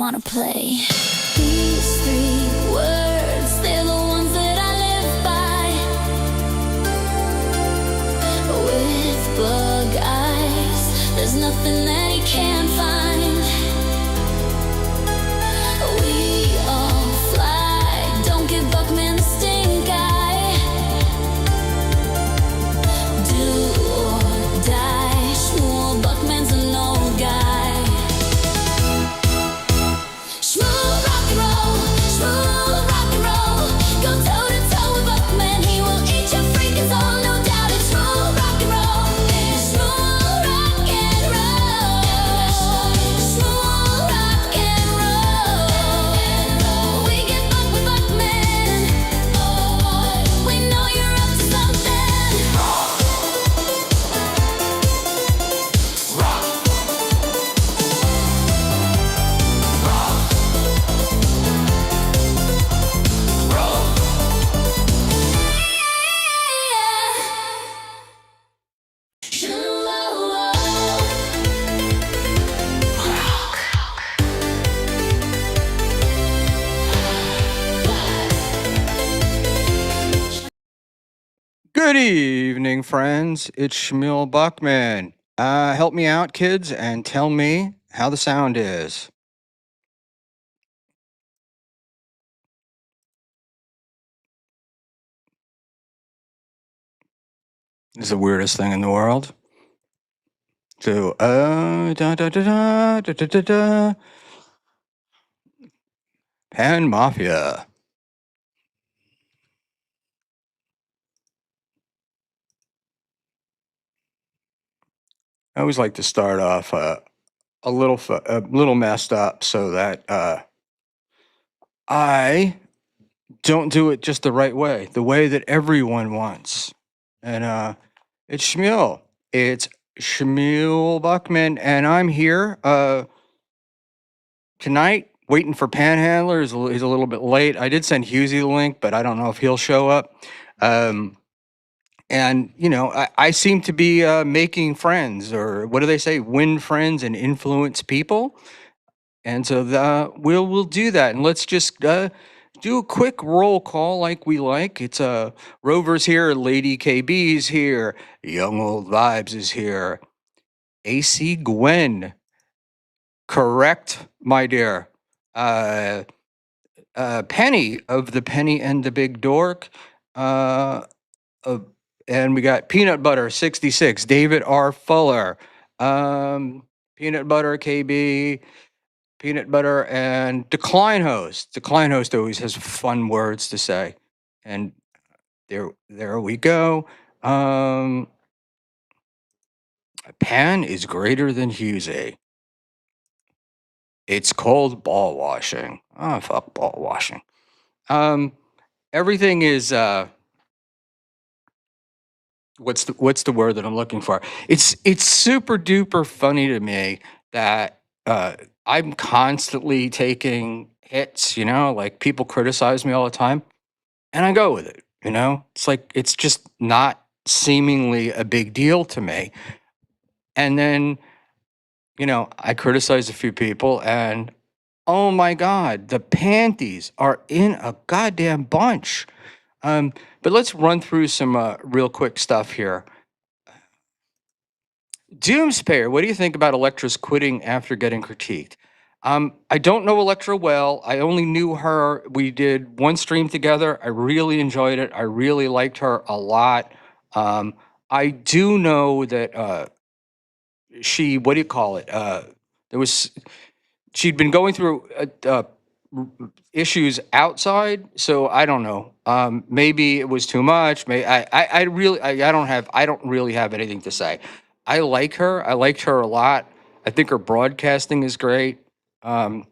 wanna play. These 3 words, they're the ones that I live by. With bug eyes, there's nothing that he can't find. We all fly, don't give Buckman the stink eye. Do or die, Schmuel Buckman's an old guy. Schmuel rock and roll, Schmuel rock and roll. Go toe to toe with Buckman, he will eat your freaking soul, no doubt. It's Schmuel rock and roll, Schmuel rock and roll, Schmuel rock and roll. We get buck with Buckman, we know you're up to something. Good evening, friends. It's Schmuel Buckman. Help me out, kids, and tell me how the sound is. This is the weirdest thing in the world. So, da da da da da da da da. Pan Mafia. I always like to start off a little messed up so that I don't do it just the right way, the way that everyone wants. And it's Schmuel. It's Schmuel Buckman, and I'm here tonight waiting for Panhandler. He's a little bit late. I did send Hughezy the link, but I don't know if he'll show up. And you know, I seem to be making friends, or what do they say? Win friends and influence people. And so we'll do that, and let's just do a quick roll call like we like. It's Rover's here, Lady KB's here, Young Old Vibes is here, AC Gwen, correct, my dear. Penny of the Penny and the Big Dork, and we got Peanut Butter 66, David R. Fuller, Peanut Butter KB. Peanut Butter, and Decline Host. Decline Host always has fun words to say. And there we go. Pan is greater than Hughezy. It's called ball washing. Oh, fuck ball washing. Everything is what's the word that I'm looking for? It's super duper funny to me that I'm constantly taking hits, you know, like people criticize me all the time, and I go with it, you know? It's like, it's just not seemingly a big deal to me. And then, you know, I criticize a few people, and oh my God, the panties are in a goddamn bunch. But let's run through some real quick stuff here. Doomspayer, what do you think about Elektra's quitting after getting critiqued? I don't know Elektra well. I only knew her. We did one stream together. I really enjoyed it. I really liked her a lot. I do know that she, what do you call it? She'd been going through issues outside, so I don't know. Maybe it was too much. I don't really have anything to say. I like her. I liked her a lot. I think her broadcasting is great. But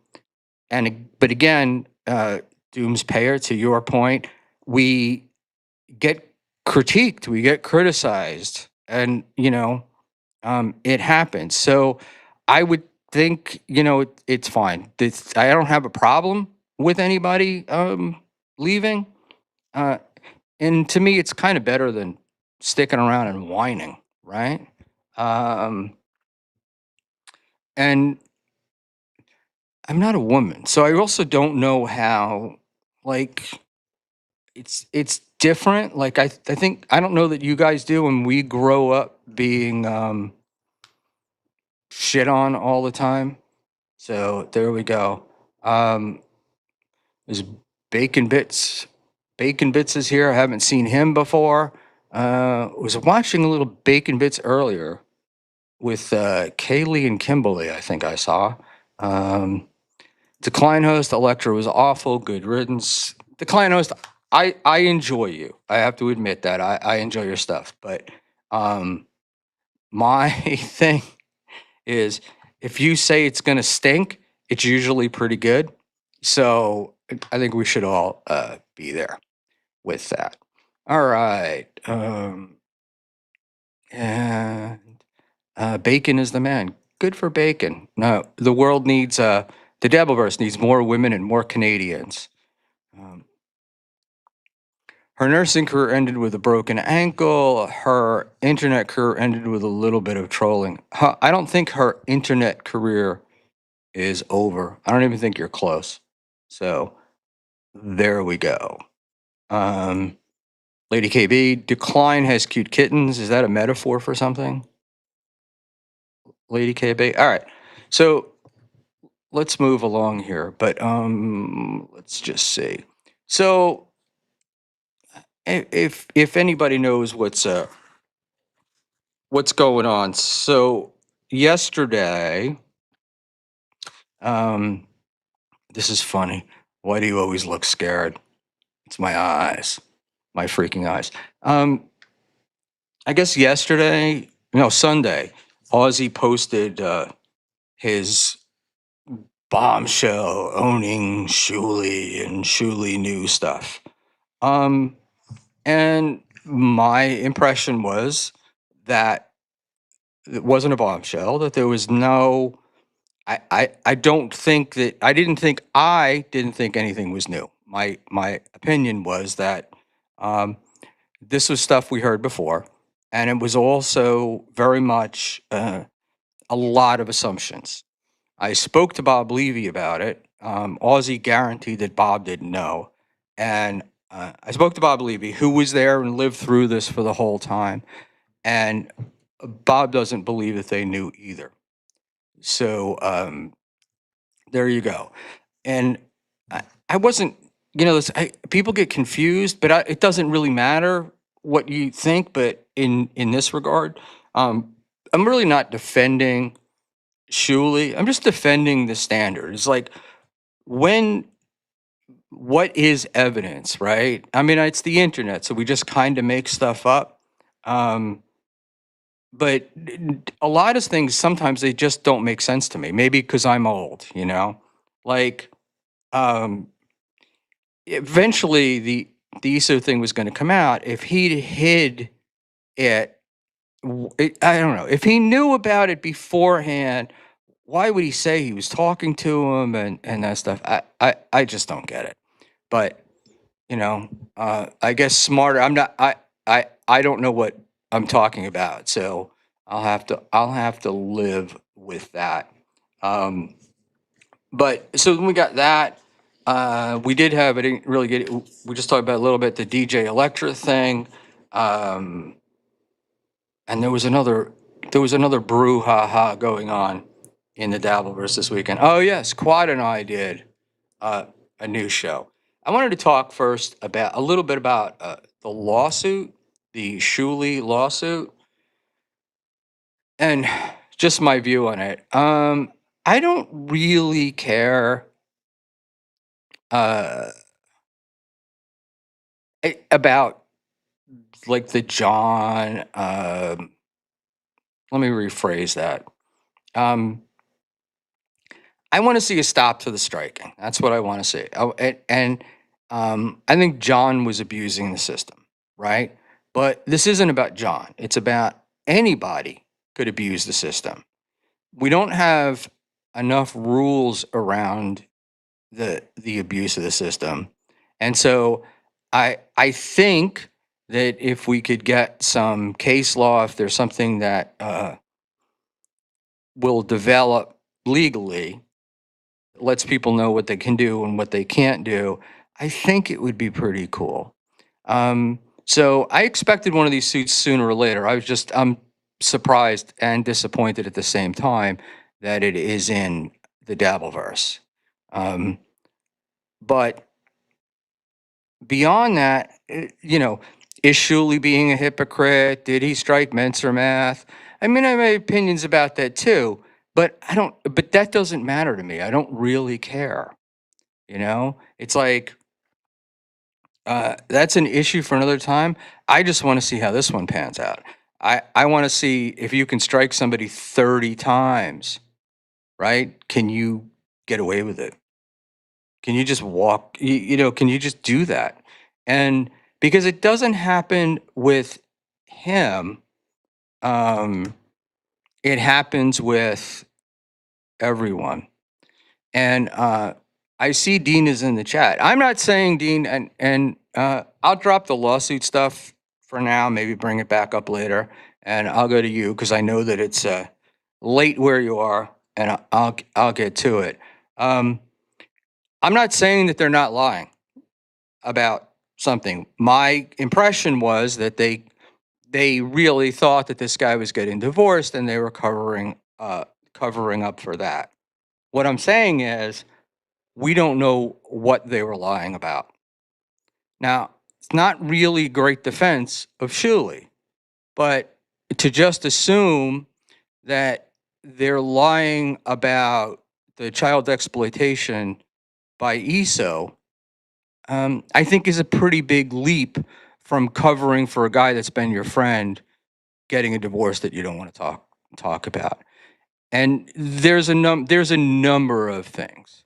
again, Doomspayer, to your point, we get critiqued, we get criticized, and you know, it happens. So I would think, you know, it's fine. I don't have a problem with anybody leaving. And to me, it's kind of better than sticking around and whining, right? And I'm not a woman, so I also don't know how, like, it's different. Like, I think I don't know that you guys do, and we grow up being shit on all the time. So there we go. Um, there's Bacon Bits. Bacon Bits is here. I haven't seen him before. Was watching a little Bacon Bits earlier with Kaylee and Kimberly, I think I saw. Um, Decline host, Electra was awful. Good riddance. Decline host, I enjoy you. I have to admit that. I enjoy your stuff. But my thing is if you say it's going to stink, it's usually pretty good. So I think we should all be there with that. All right. And Bacon is the man. Good for Bacon. No, the world needs, the Dabbleverse needs more women and more Canadians. Um, her nursing career ended with a broken ankle. Her internet career ended with a little bit of trolling. I don't think her internet career is over. I don't even think you're close. So there we go. Lady KB, Decline has cute kittens. Is that a metaphor for something? Lady KB. All right. So let's move along here. But let's just see. So if anybody knows what's going on. So yesterday, um, this is funny. Why do you always look scared? It's my eyes, my freaking eyes. I guess yesterday, no, Sunday, Ozzy posted his bombshell owning Shuli and Shuli new stuff. And my impression was that it wasn't a bombshell, that there was no I don't think that I didn't think anything was new. My opinion was that this was stuff we heard before, and it was also very much a lot of assumptions. I spoke to Bob Levy about it. Ozzy guaranteed that Bob didn't know, and I spoke to Bob Levy, who was there and lived through this for the whole time, and Bob doesn't believe that they knew either. So there you go. And I wasn't, people get confused, but it doesn't really matter what you think. But in this regard, I'm really not defending Shuley. I'm just defending the standard. It's like when what is evidence, right? I mean, it's the internet, so we just kind of make stuff up. Um, but a lot of things sometimes they just don't make sense to me. Maybe because I'm old, like um, eventually the ESO thing was going to come out. If he'd hid it, I don't know. If he knew about it beforehand, why would he say he was talking to him and that stuff? I just don't get it. But I guess smarter. I'm not. I don't know what I'm talking about, so I'll have to live with that. Um, but so when we got that. We did have, I didn't really get it. We just talked about a little bit the DJ Electra thing. Um, and there was another brouhaha going on in the Dabbleverse this weekend. Oh yes, Quad and I did a new show. I wanted to talk first about a little bit about the lawsuit, the Shuley lawsuit, and just my view on it. I don't really care uh, about like the John. Let me rephrase that. Um, I want to see a stop to the striking. That's what I want to see. And I think John was abusing the system, right? But this isn't about John. It's about anybody could abuse the system. We don't have enough rules around the abuse of the system, and so I think that if we could get some case law, if there's something that will develop legally, lets people know what they can do and what they can't do, I think it would be pretty cool. So I expected one of these suits sooner or later. I'm surprised and disappointed at the same time that it is in the Dabbleverse. Um, but beyond that, is Shuley being a hypocrite? Did he strike Menser math? I mean, I have opinions about that too, but I don't. But that doesn't matter to me. I don't really care. It's like that's an issue for another time. I just want to see how this one pans out. I want to see if you can strike somebody 30 times, right? Can you get away with it? Can you just walk? Can you just do that? And because it doesn't happen with him, um, it happens with everyone. And I see Dean is in the chat. I'm not saying Dean, and I'll drop the lawsuit stuff for now. Maybe bring it back up later, and I'll go to you because I know that it's late where you are, and I'll get to it. I'm not saying that they're not lying about something. My impression was that they really thought that this guy was getting divorced, and they were covering up for that. What I'm saying is, we don't know what they were lying about. Now, it's not really great defense of Shuley, but to just assume that they're lying about the child exploitation by ESO, I think is a pretty big leap from covering for a guy that's been your friend getting a divorce that you don't want to talk about. And there's a number of things.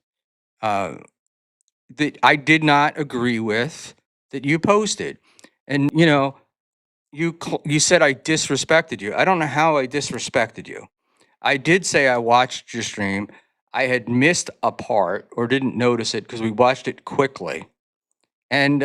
That I did not agree with that you posted. And you said I disrespected you. I don't know how I disrespected you. I did say I watched your stream. I had missed a part or didn't notice it because we watched it quickly. And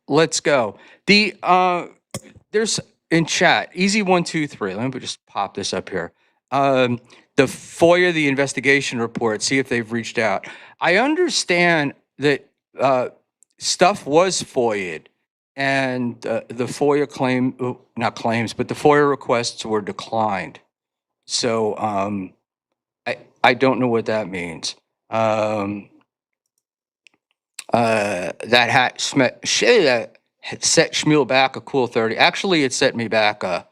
let's go. There's in chat, easy123. Let me just pop this up here. The FOIA, the investigation report, see if they've reached out. I understand that stuff was FOIA'd, and the FOIA not claims, but the FOIA requests were declined. So I don't know what that means. That had set Schmuel back a cool 30. Actually, it set me back a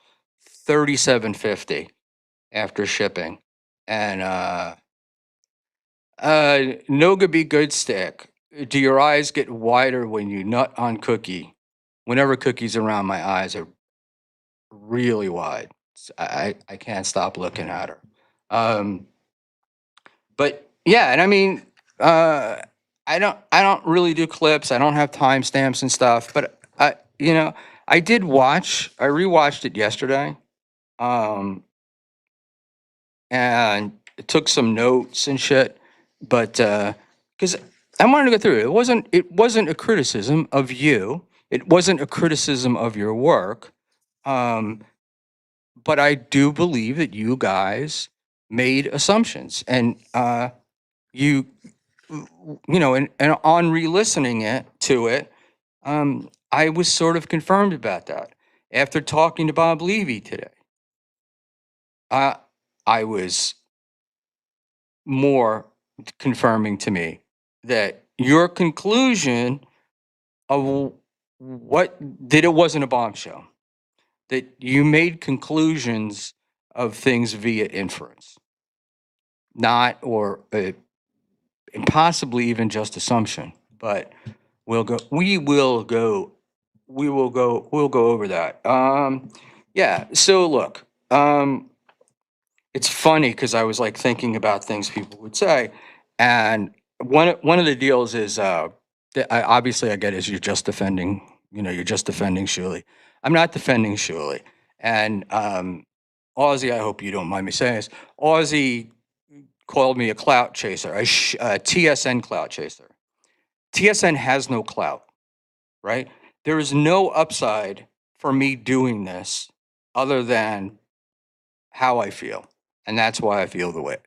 37.50 after shipping. And Noga be good stick. Do your eyes get wider when you nut on Cookie? Whenever Cookie's around, my eyes are really wide. I can't stop looking at her. But yeah, and I mean, I don't really do clips. I don't have timestamps and stuff. But I did watch. I rewatched it yesterday, and took some notes and shit. But because I wanted to go through it. It wasn't a criticism of you. It wasn't a criticism of your work. But I do believe that you guys made assumptions, and you and on re-listening to it, I was sort of confirmed about that after talking to Bob Levy today. I was more confirming to me that your conclusion of that it wasn't a bombshell, that you made conclusions of things via inference, not or and possibly even just assumption. But we will go over that. Yeah. So look, it's funny because I was like thinking about things people would say, and one of the deals is that obviously I get is you're just defending Shuley. I'm not defending Shuley, and Ozzy. I hope you don't mind me saying this. Ozzy called me a clout chaser, a TSN clout chaser. TSN has no clout, right? There is no upside for me doing this other than how I feel. and that's why I feel the way,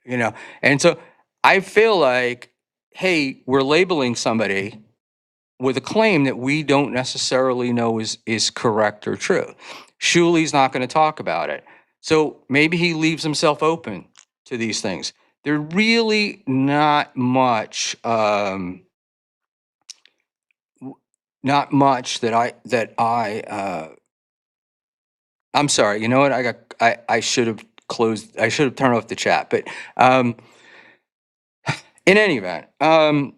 And so I feel like, hey, we're labeling somebody with a claim that we don't necessarily know is correct or true. Shuli's not going to talk about it. So maybe he leaves himself open to these things. They're really not much not much I'm sorry, you know what? I should have turned off the chat. But in any event, and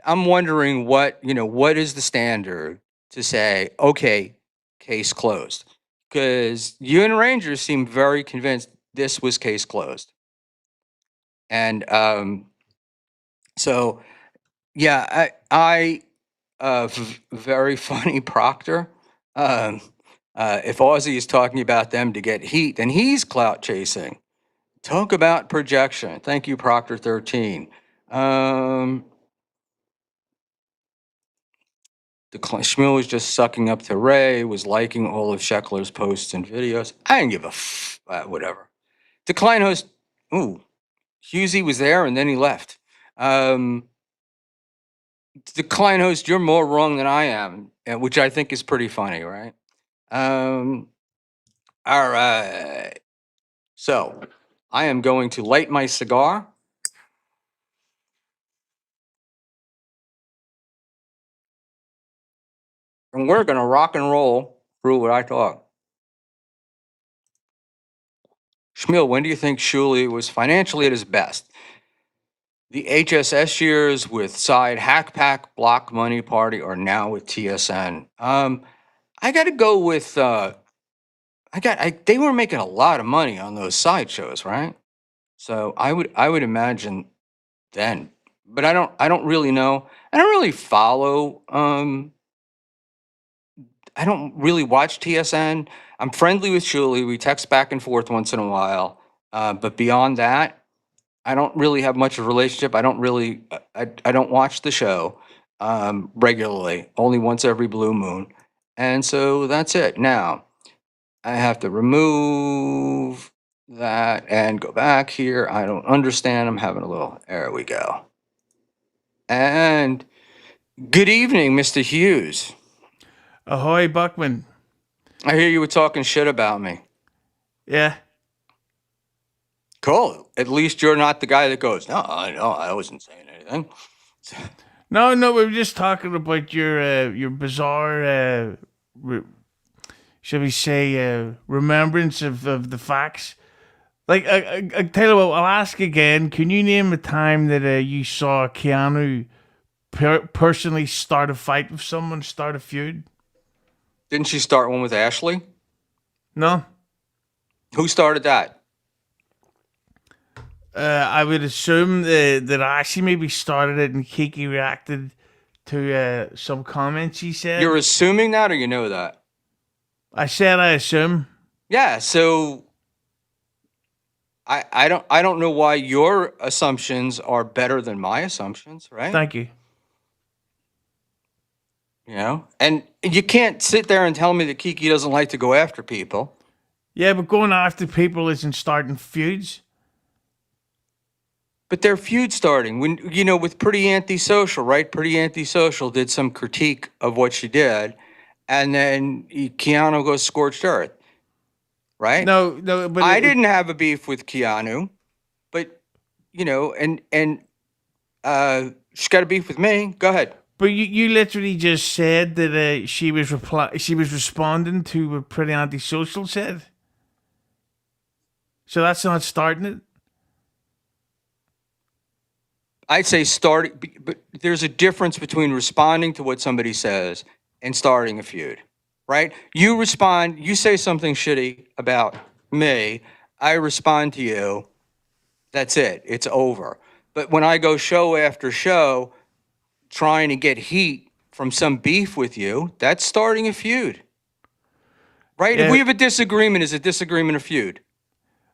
I'm wondering what is the standard to say, okay, case closed? Because you and Rangers seem very convinced this was case closed. And so yeah, very funny Proctor. If Ozzy is talking about them to get heat, then he's clout chasing. Talk about projection. Thank you, Proctor 13. Schmuel was just sucking up to Ray, was liking all of Sheckler's posts and videos. I didn't give a whatever. Decline host, Hughezy was there and then he left. Decline host, you're more wrong than I am, which I think is pretty funny, right? All right. So I am going to light my cigar. And we're going to rock and roll through what I thought. Schmuel, when do you think Shuli was financially at his best? The HSS years with Side Hack Pack, Block Money Party, or now with TSN? I got to go with. They were making a lot of money on those side shows, right? So I would imagine then, but I don't really know. I don't really follow. I don't really watch TSN. I'm friendly with Julie. We text back and forth once in a while. But beyond that, I don't really have much of a relationship. I don't really, I don't watch the show regularly, only once every blue moon. And so that's it. Now, I have to remove that and go back here. I don't understand. I'm having a little, there we go. And good evening, Mr. Hughes. Ahoy, Buckman. I hear you were talking shit about me. Yeah. Cool. At least you're not the guy that goes, no, I wasn't saying anything. No, we were just talking about your bizarre, shall we say, remembrance of the facts. Like, I tell you what, I'll ask again. Can you name a time that you saw Keanu personally start a fight with someone, start a feud? Didn't she start one with Ashley? No. Who started that? I would assume that Ashley maybe started it and Kiki reacted to some comments she said. You're assuming that, or you know that? I said I assume. Yeah, so I don't know why your assumptions are better than my assumptions, right? Thank you. You know, and you can't sit there and tell me that Kiki doesn't like to go after people. Yeah, but going after people isn't starting feuds. But they're feud starting when, with Pretty Antisocial, right? Pretty Antisocial did some critique of what she did, and then Keanu goes scorched earth, right? No, but I didn't have a beef with Keanu, but and she's got a beef with me. Go ahead. But you literally just said that she was responding to what Pretty Antisocial said. So that's not starting it. I'd say starting, but there's a difference between responding to what somebody says and starting a feud, right? You respond, you say something shitty about me, I respond to you, that's it, it's over. But when I go show after show trying to get heat from some beef with you, that's starting a feud, right? Yeah. If we have a disagreement, is a disagreement a feud?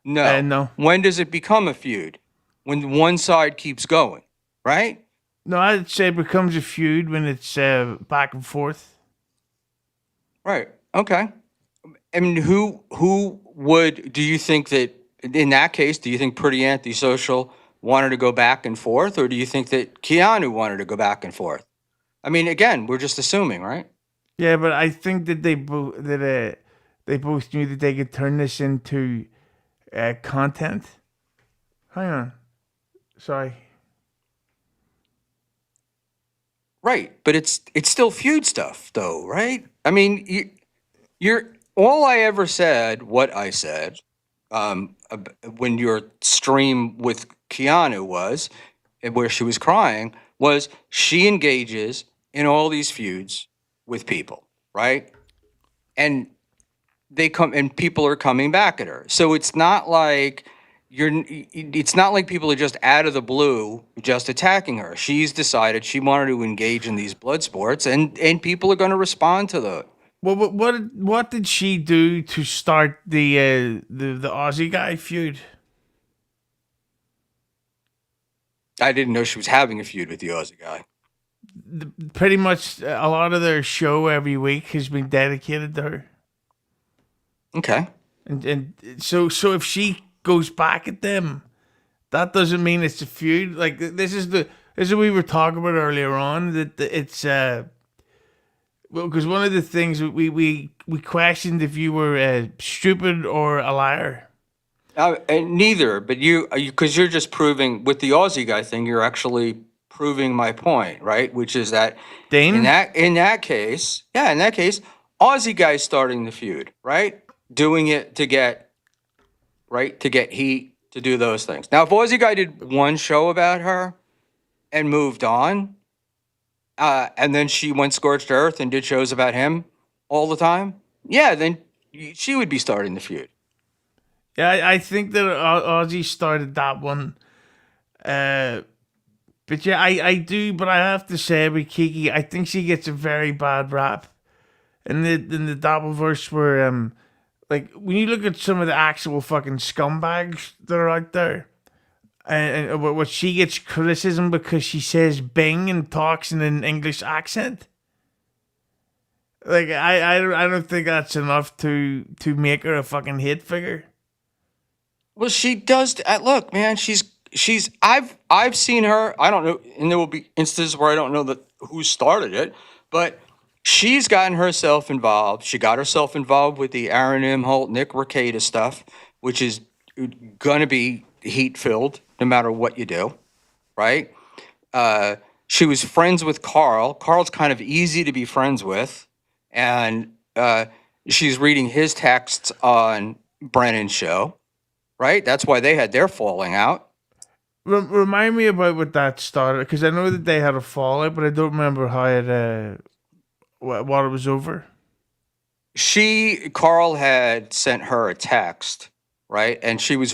No. No. When does it become a feud? When one side keeps going, right? No, I'd say it becomes a feud when it's back and forth. Right. Okay. I mean, who would do you think that in that case? Do you think Pretty Antisocial wanted to go back and forth, or do you think that Keanu wanted to go back and forth? I mean, again, we're just assuming, right? Yeah, but I think that they both knew that they could turn this into content. Hang on, sorry. Right, but it's still feud stuff, though, right? I mean, you're all I ever said, what I said, when your stream with Keanu was, where she was crying, was she engages in all these feuds with people, right? And they come and people are coming back at her. So it's not like it's not like people are just out of the blue just attacking her. She's decided she wanted to engage in these blood sports, and people are going to respond to the. Well, what did she do to start the Aussie guy feud? I didn't know she was having a feud with the Aussie guy. Pretty much a lot of their show every week has been dedicated to her. Okay. And so if she goes back at them, that doesn't mean it's a feud. Like this is what we were talking about earlier on, that it's well, because one of the things we questioned if you were stupid or a liar. And neither, but because you're just proving with the Aussie guy thing, you're actually proving my point, right? Which is that Dane? in that case, yeah, in that case, Aussie guy's starting the feud, right? Doing it to get heat, to do those things. Now, if Aussie guy did one show about her and moved on, and then she went scorched earth and did shows about him all the time, yeah, then she would be starting the feud. Yeah, I think that Ozzy started that one. But yeah, I do. But I have to say, with Kiki, I think she gets a very bad rap. In the Doubleverse, where like when you look at some of the actual fucking scumbags that are out there, and what she gets criticism because she says "bing" and talks in an English accent. Like I don't think that's enough to make her a fucking hit figure. Well, she does. Look, man, she's. I've seen her. I don't know, and there will be instances where I don't know who started it, but she's gotten herself involved. She got herself involved with the Aaron Imholt, Nick Rekieta stuff, which is gonna be heat filled no matter what you do, right? She was friends with Carl. Carl's kind of easy to be friends with, and she's reading his texts on Brennan's show, right? That's why they had their falling out. Remind me about what that started, because I know that they had a fallout, but I don't remember how it what it was over. Carl had sent her a text, right? And she read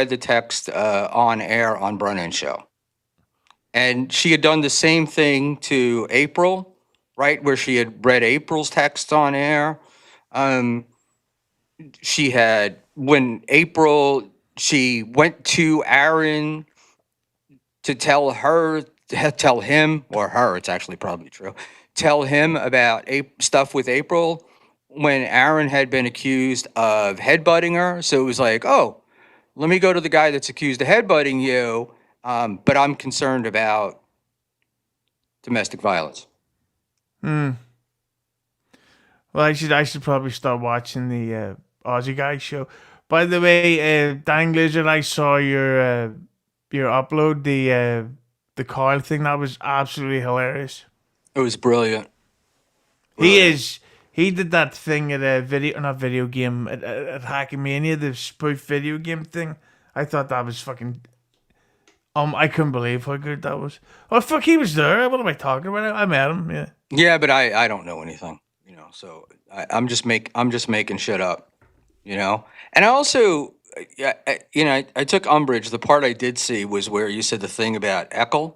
the text on air on Brennan's show. And she had done the same thing to April, right? Where she had read April's text on air. She had, when April, she went to Aaron to tell him, or her, it's actually probably true, tell him about stuff with April when Aaron had been accused of headbutting her. So it was like, oh, let me go to the guy that's accused of headbutting you, but I'm concerned about domestic violence. Well, I should probably start watching the Aussie Guy show. By the way, Dan Lizard, I saw your upload, the Carl thing. That was absolutely hilarious. It was brilliant. He did that thing at a not video game, at Hackmania, the spoof video game thing. I thought that was fucking. I couldn't believe how good that was. Oh fuck, he was there. What am I talking about? I met him. Yeah. Yeah, but I don't know anything, So I'm just making shit up, And I also, I took umbrage. The part I did see was where you said the thing about Eckel,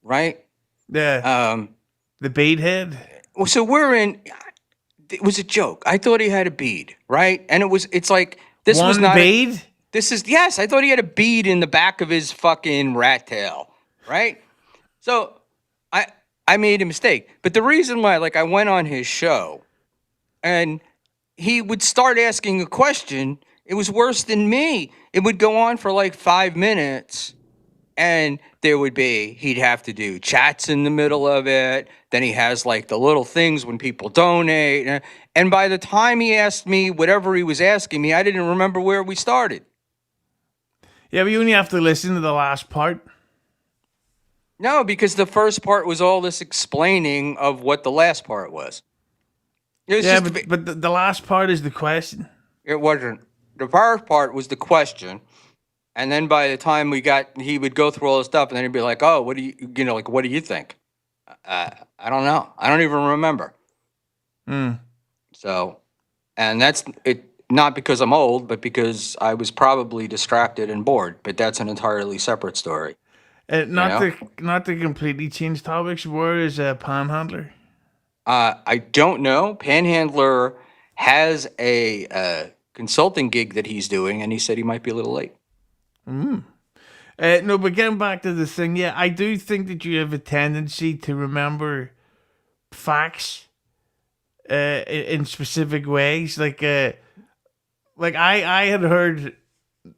right? Yeah. The bead head. So it was a joke. I thought he had a bead, right? And it's like, this was not bead? Yes, I thought he had a bead in the back of his fucking rat tail, right? So I made a mistake. But the reason why, like, I went on his show and he would start asking a question. It was worse than me. It would go on for like 5 minutes, and he'd have to do chats in the middle of it. Then he has like the little things when people donate. And by the time he asked me whatever he was asking me, I didn't remember where we started. Yeah, but you only have to listen to the last part. No, because the first part was all this explaining of what the last part was. It was Yeah, just, but the last part is the question. it wasn't. The first part was the question. And then by the time he would go through all this stuff, and then he'd be like, "Oh, what do what do you think?" I don't know. I don't even remember. So, and that's it. Not because I'm old, but because I was probably distracted and bored. But that's an entirely separate story. Not to completely change topics. Where is Panhandler? I don't know. Panhandler has a consulting gig that he's doing, and he said he might be a little late. No, but getting back to the thing, yeah, I do think that you have a tendency to remember facts in specific ways. Like I had heard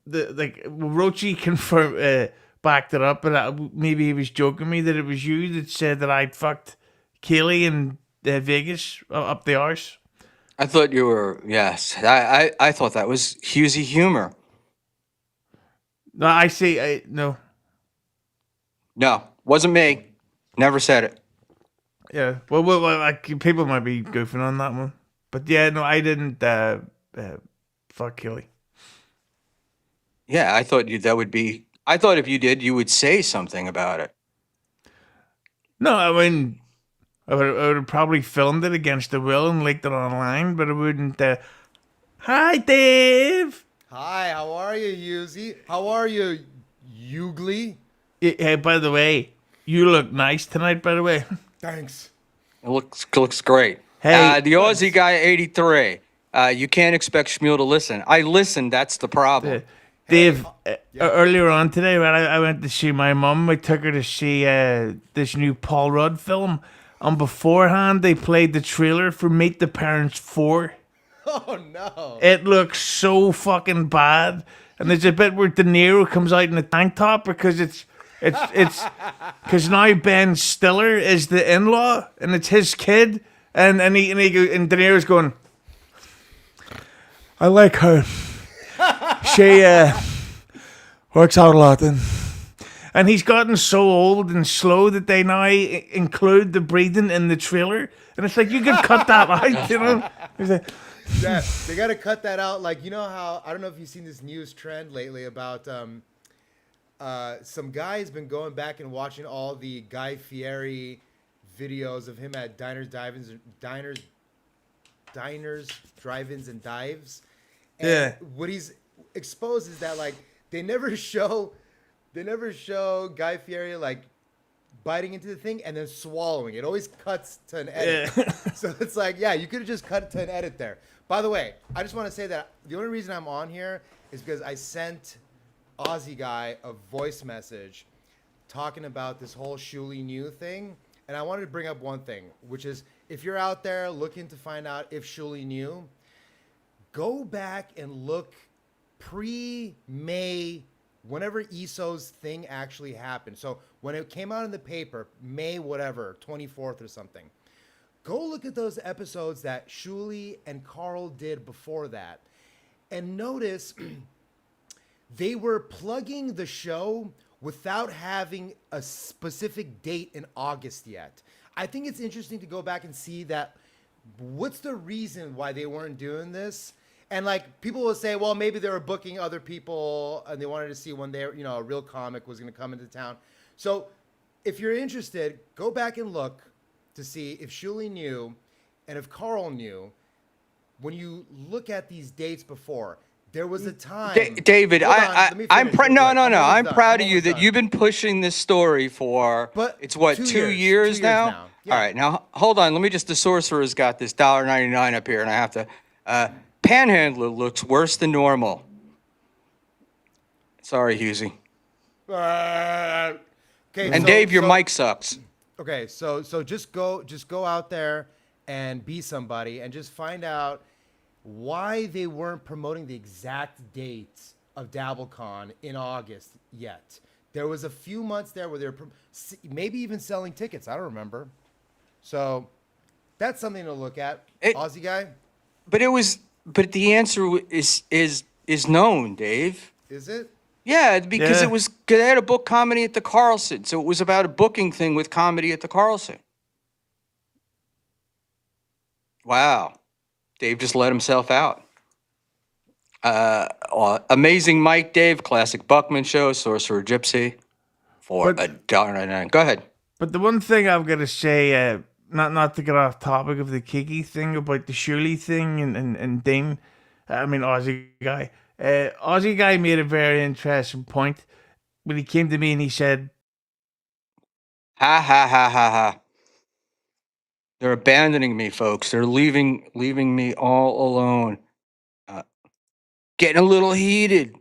Rochi confirmed backed it up, but maybe he was joking me that it was you that said that I'd fucked Kaylee in Vegas up the arse. I thought you were, yes. I thought that was Hughezy humor. No, I say no. No, wasn't me. Never said it. Yeah, well, people might be goofing on that one, but yeah, no, I didn't fuck Kaylee. Yeah, I thought that would be. I thought if you did, you would say something about it. No, I mean, I would have probably filmed it against the will and leaked it online, but I wouldn't. Hi, Dave. Hi, how are you, Hughezy? How are you, Hughley? Hey, by the way, you look nice tonight. By the way, Thanks. It looks great. Hey, the Aussie guy, 83. You can't expect Schmuel to listen. I listened. That's the problem. Dave. Earlier on today, when I went to see my mum, I took her to see this new Paul Rudd film, and beforehand they played the trailer for Meet the Parents 4. Oh no. It looks so fucking bad. And there's a bit where De Niro comes out in a tank top because it's because now Ben Stiller is the in-law and it's his kid, and De Niro's going, I like her. She works out a lot, and he's gotten so old and slow that they now include the breathing in the trailer, and it's like you can cut that out, you know. It's like, Yeah, they got to cut that out. Like, you know how, I don't know if you've seen this news trend lately about some guy's been going back and watching all the Guy Fieri videos of him at diners, drive-ins, and dives. And Yeah. what he's exposed is that, like, they never show Guy Fieri, like, biting into the thing and then swallowing. It always cuts to an edit. Yeah. So it's like, yeah, you could have just cut it to an edit there. By the way, I just want to say that the only reason I'm on here is because I sent Aussie guy a voice message talking about this whole Shuli New thing. And I wanted to bring up one thing, which is if you're out there looking to find out if Shuli knew, go back and look pre-May, whenever Esso's thing actually happened. So when it came out in the paper, May whatever, 24th or something, go look at those episodes that Shuli and Carl did before that. And notice they were plugging the show without having a specific date in August yet. I think it's interesting to go back and see that what's the reason why they weren't doing this. And like people will say, well, maybe they were booking other people and they wanted to see when they, a real comic was going to come into town. So if you're interested, go back and look to see if Shuli knew and if Carl knew. When you look at these dates before, there was a time. David, I'm proud of you that done. you've been pushing this story for. But it's what 2 years now. Yeah. All right, now hold on. Let me just. The sorcerer's got this $1.99 up here, and I have to. Panhandler looks worse than normal. Sorry, Hughezy. Okay, And Dave, your mic sucks. Okay, so just go out there and be somebody and just find out why they weren't promoting the exact date of DabbleCon in August yet. There was a few months there where they were maybe even selling tickets. I don't remember. So that's something to look at. Aussie guy, But the answer is known, Dave. is it? Yeah, because Yeah. they had a book comedy at the Carlson, so it was about a booking thing with comedy at the Carlson. Wow, Dave just let himself out. Amazing Mike, Dave, classic Buckman show, Sorcerer Gypsy, for But $1.99. Go ahead. But the one thing I'm gonna say, not to get off topic of the Kiki thing about the Shirley thing and Dean, I mean Aussie guy made a very interesting point when he came to me and he said, Ha ha ha ha ha. They're abandoning me, folks. They're leaving me all alone. Getting a little heated.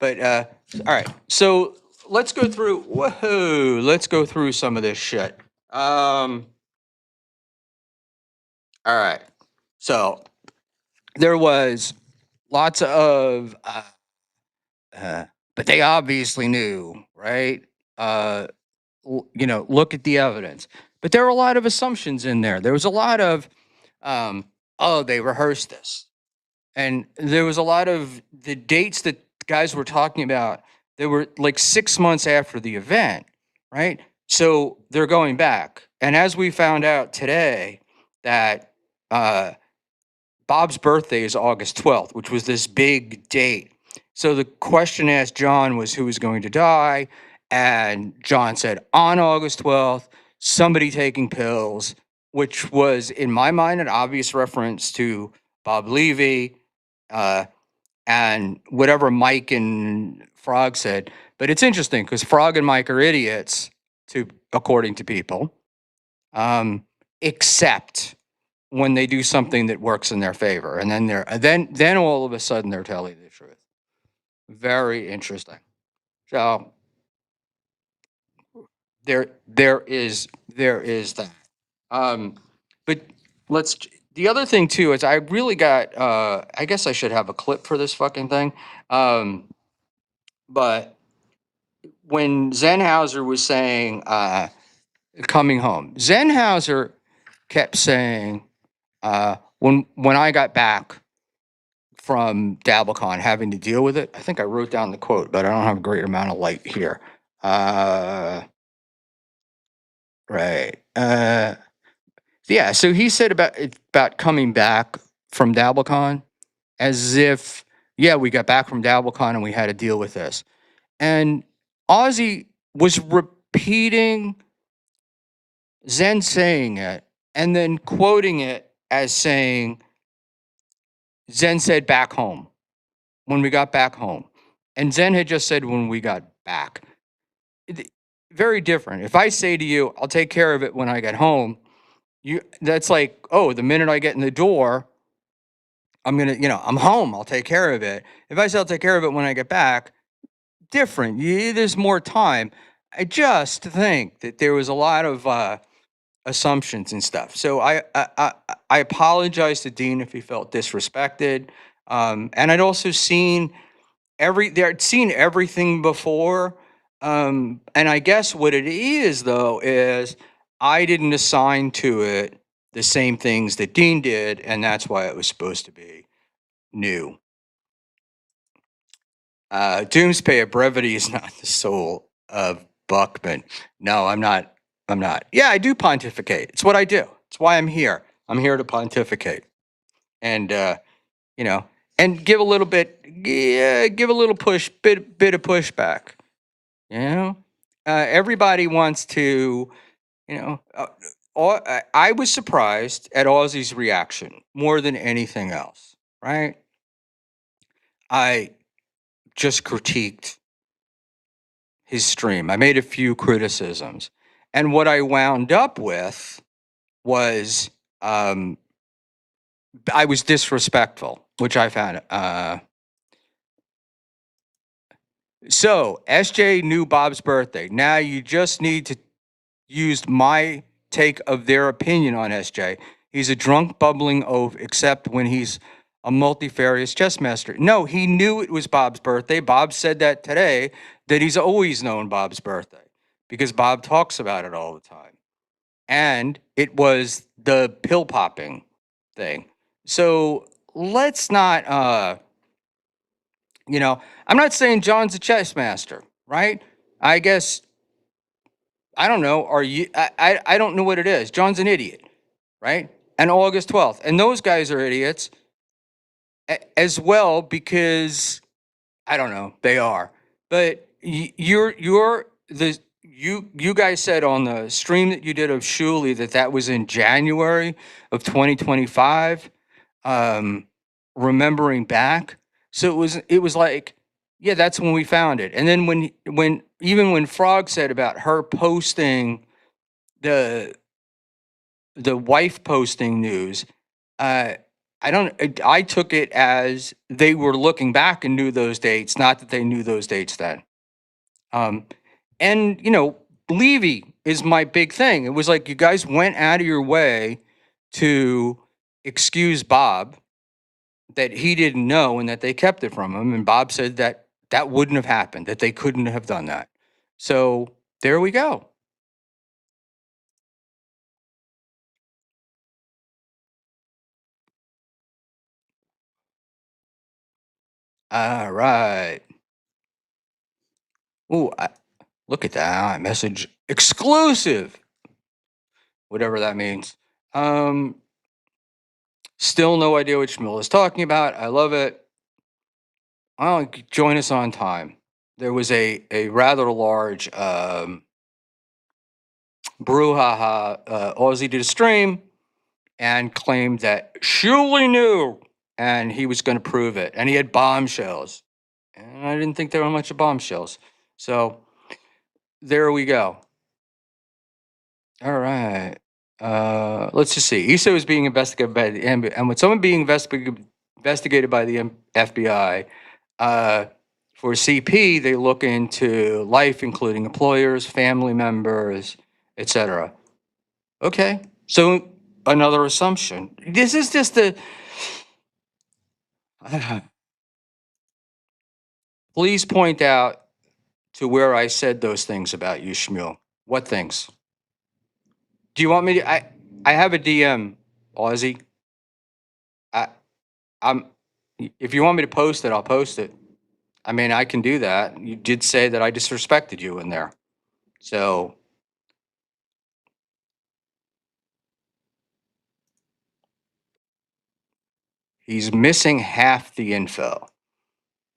But all right. So let's go through. Whoa! Let's go through some of this shit. All right. So there was lots of, but they obviously knew, right? Look at the evidence. But there were a lot of assumptions in there. There was a lot of, oh, they rehearsed this. And there was a lot of the dates that guys were talking about. They were like 6 months after the event, right? So they're going back. And as we found out today, that Bob's birthday is August 12th, which was this big date. So the question asked John was who was going to die. And John said, on August 12th, somebody taking pills, which was, in my mind, an obvious reference to Bob Levy and whatever Mike and Frog said. But it's interesting because Frog and Mike are idiots, according to people, except when they do something that works in their favor, and then all of a sudden they're telling the truth. Very interesting. So there is that. But the other thing too is I really got. I guess I should have a clip for this fucking thing. But when Zenhauser was saying coming home, Zenhauser kept saying when I got back from DabbleCon having to deal with it. I think I wrote down the quote, but I don't have a great amount of light here. Right. Yeah. So he said about coming back from DabbleCon as if, yeah, we got back from DabbleCon and we had to deal with this. And Ozzy was repeating Zen saying it and then quoting it as saying, Zen said back home, when we got back home. And Zen had just said when we got back. Very different. If I say to you, I'll take care of it when I get home, that's like, oh, the minute I get in the door, I'm home, I'll take care of it. If I say I'll take care of it when I get back, different. There's more time. I just think that there was a lot of assumptions and stuff. So I apologize to Dean if he felt disrespected. And I'd also seen I'd seen everything before. And I guess what it is though is I didn't assign to it the same things that Dean did, and that's why it was supposed to be new. Doomspayer brevity is not the soul of Buckman. No, I'm not. Yeah, I do pontificate. It's what I do. It's why I'm here. I'm here to pontificate, and and give a little bit, give a little bit of pushback. Everybody wants to, I was surprised at Ozzy's reaction more than anything else. Right? I just critiqued his stream. I made a few criticisms. And what I wound up with was I was disrespectful, which I found. So SJ knew Bob's birthday. Now you just need to use my take of their opinion on SJ. He's a drunk, bubbling oaf, except when he's a multifarious chess master. No, he knew it was Bob's birthday. Bob said that today, that he's always known Bob's birthday because Bob talks about it all the time. And it was the pill popping thing. So let's not, I'm not saying John's a chess master, right? I guess, I don't know. Are you, I don't know what it is. John's an idiot, right? And August 12th. And those guys are idiots as well because I don't know, they are. But you guys said on the stream that you did of Shuley that was in January of 2025. Remembering back, so it was like, yeah, that's when we found it. And then when Frog said about her posting the wife posting news, uh, I took it as they were looking back and knew those dates, not that they knew those dates then. Um, and Levy is my big thing. It was like you guys went out of your way to excuse Bob that he didn't know and that they kept it from him. And Bob said that wouldn't have happened, that they couldn't have done that. So there we go. All right. Ooh, look at that message exclusive, whatever that means. Still no idea what Schmuel is talking about. I love it. Well, join us on time. There was a rather large brouhaha. Aussie did a stream and claimed that Shuley knew, and he was going to prove it, and he had bombshells, and I didn't think there were much of bombshells. So there we go. All right. Let's just see. Issa is being investigated by the and with someone being investigated by the FBI, for CP, they look into life, including employers, family members, etc. Okay. So another assumption. This is just a. Please point out to where I said those things about you, Schmuel. What things? Do you want me to? I have a DM, Aussie. I I'm. If you want me to post it, I'll post it. I mean, I can do that. You did say that I disrespected you in there, so he's missing half the info.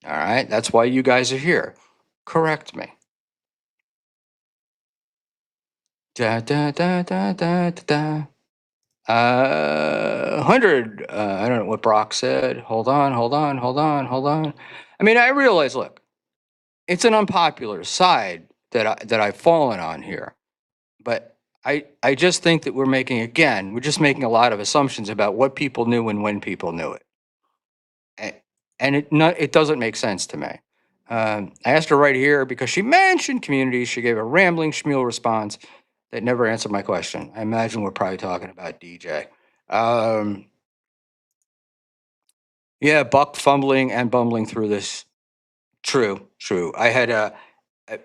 All right, that's why you guys are here. Correct me. Da da da da da da. Da. 100. I don't know what Brock said. Hold on, hold on, hold on, hold on. I mean, I realize, look, it's an unpopular side that I've fallen on here, but I just think that we're just making a lot of assumptions about what people knew and when people knew it, and it doesn't make sense to me. I asked her right here because she mentioned communities. She gave a rambling Schmuel response that never answered my question. I imagine we're probably talking about DJ. Yeah, Buck fumbling and bumbling through this. True, true. I had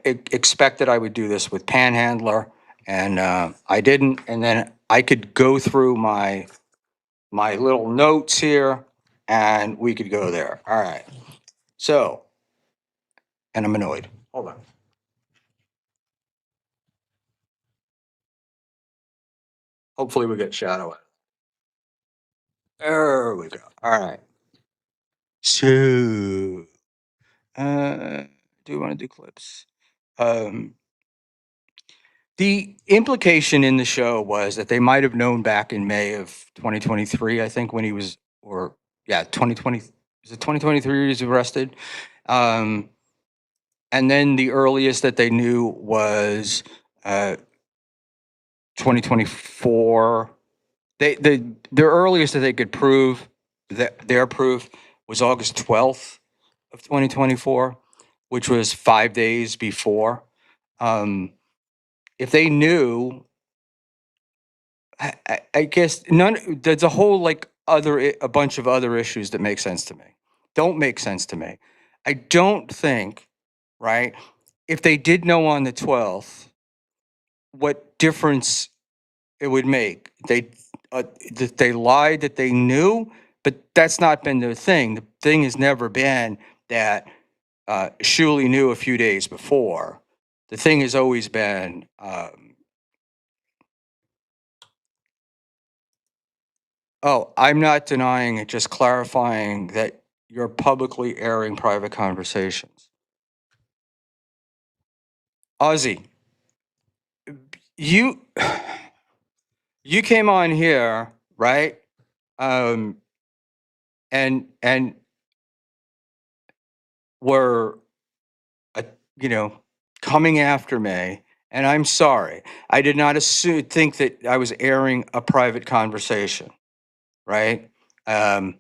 expected I would do this with Panhandler, and I didn't. And then I could go through my little notes here, and we could go there. All right. So, and I'm annoyed. Hold on. Hopefully, we get shadow. There we go. All right. So, do we want to do clips? The implication in the show was that they might have known back in May of 2023, I think, when he was, or yeah, 2020, is it 2023 he was arrested? Um, and then the earliest that they knew was 2024. The earliest that they could prove that their proof was August 12th of 2024, which was 5 days before. If they knew I guess there's a whole like a bunch of other issues that make sense to me. Don't make sense to me. I don't think, right? If they did know on the 12th, what difference it would make. That they lied that they knew, but that's not been the thing. The thing has never been that Schmuel knew a few days before. The thing has always been, oh, I'm not denying it, just clarifying that you're publicly airing private conversations. Ozzy, you you came on here, right? Um, and were uh, you know, coming after me, and I'm sorry. I did not think that I was airing a private conversation, right? Um,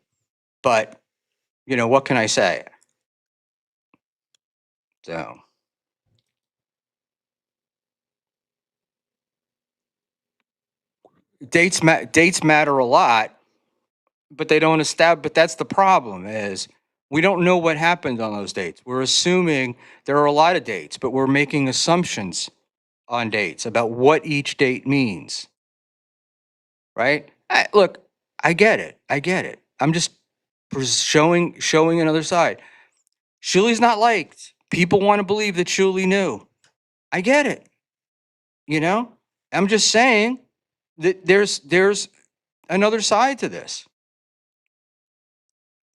but what can I say? So dates matter a lot, but they don't establish. But that's the problem is we don't know what happened on those dates. We're assuming there are a lot of dates, but we're making assumptions on dates about what each date means, right? Look, I get it. I get it. I'm just showing another side. Shuli's not liked. People want to believe that Shuli knew. I get it. You know, I'm just saying that there's another side to this.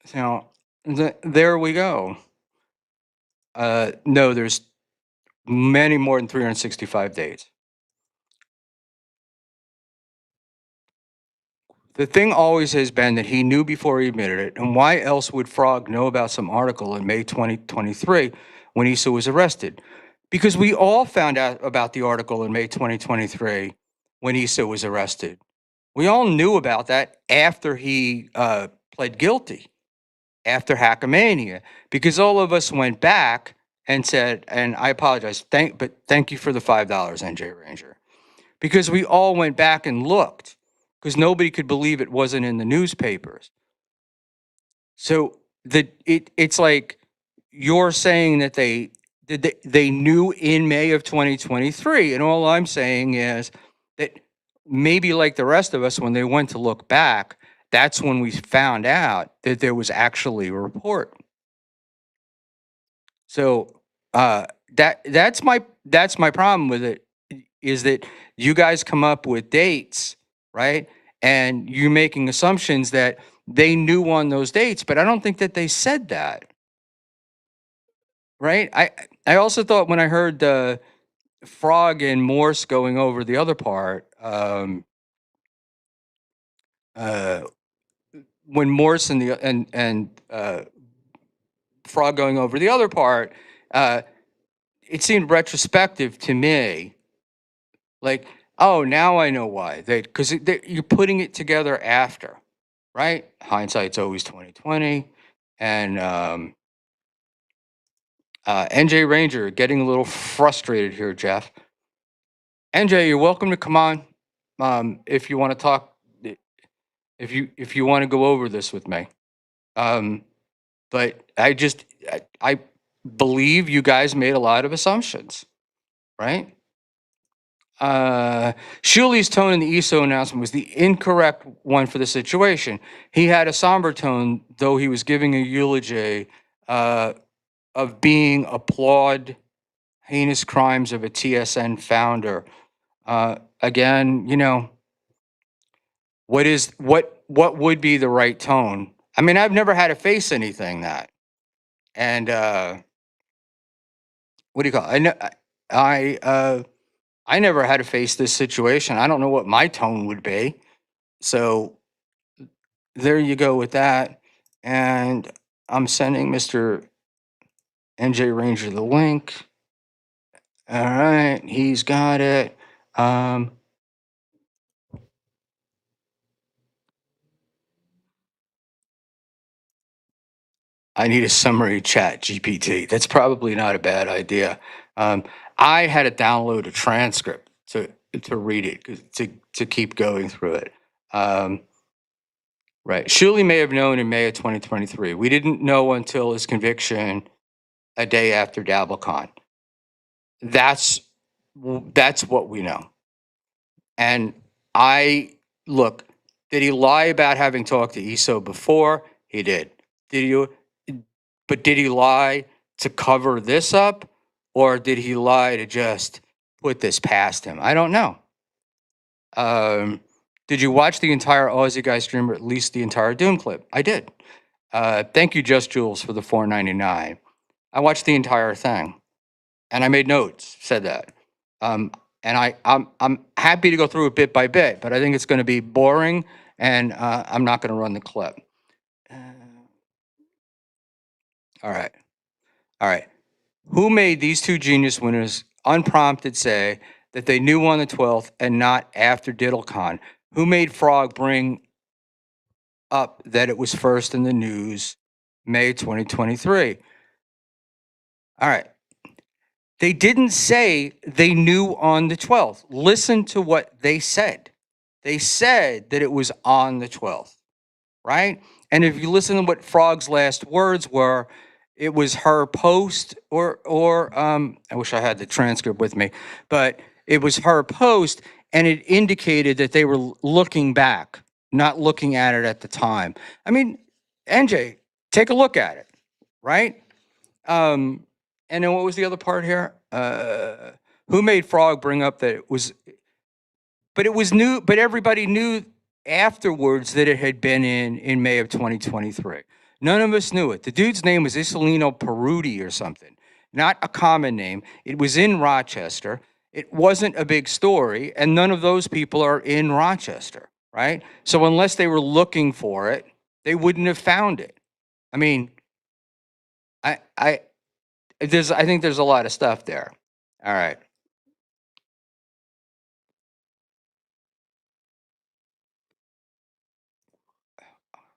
So there we go. No, there's many more than 365 days. The thing always has been that he knew before he admitted it. And why else would Frog know about some article in May 2023 when Issa was arrested? Because we all found out about the article in May 2023 when Issa was arrested. We all knew about that after he pled guilty, after Hackamania, because all of us went back and said, and I apologize, but thank you for the $5, NJ Ranger, because we all went back and looked because nobody could believe it wasn't in the newspapers. So it's like you're saying that they knew in May of 2023, and all I'm saying is that maybe like the rest of us, when they went to look back, that's when we found out that there was actually a report. So that's my problem with it is that you guys come up with dates, right? And you're making assumptions that they knew on those dates, but I don't think that they said that, right? I also thought when I heard Frog and Morse going over the other part, uh, when Morse and Frog going over the other part, uh, it seemed retrospective to me. Like, oh, now I know why. Because you're putting it together after, right? Hindsight's always 2020. And NJ Ranger getting a little frustrated here, Jeff. NJ, you're welcome to come on if you want to talk. If you want to go over this with me. But I believe you guys made a lot of assumptions, right? Shuli's tone in the ESO announcement was the incorrect one for the situation. He had a somber tone, though he was giving a eulogy of being applaud heinous crimes of a TSN founder. Again, what would be the right tone? I mean, I've never had to face anything that, and what do you call it? I never had to face this situation. I don't know what my tone would be. So there you go with that. And I'm sending Mr. NJ Ranger the link. All right, he's got it. I need a summary chat GPT. That's probably not a bad idea. I had to download a transcript to read it, to keep going through it. Right. Shuley may have known in May of 2023. We didn't know until his conviction a day after DabbleCon. That's what we know. And I look, did he lie about having talked to ESO before? He did. Did he lie to cover this up, or did he lie to just put this past him? I don't know. Did you watch the entire Aussie Guy stream, or at least the entire Doom clip? I did. Thank you, Just Jules, for the $4.99. I watched the entire thing, and I made notes. Said that, and I'm happy to go through it bit by bit, but I think it's going to be boring, and I'm not going to run the clip. All right, all right. Who made these two genius winners unprompted say that they knew on the 12th and not after DiddleCon? Who made Frog bring up that it was first in the news May 2023? All right. They didn't say they knew on the 12th. Listen to what they said. They said that it was on the 12th, right? And if you listen to what Frog's last words were, it was her post or I wish I had the transcript with me, but it was her post, and it indicated that they were looking back, not looking at it at the time. I mean, NJ, take a look at it, right? And then what was the other part here? Who made Frog bring up that it was, but it was new, but everybody knew afterwards that it had been in May of 2023. None of us knew it. The dude's name was Isolino Peruti or something, not a common name. It was in Rochester. It wasn't a big story, and none of those people are in Rochester, right? So unless they were looking for it, they wouldn't have found it. I mean, I think there's a lot of stuff there. All right.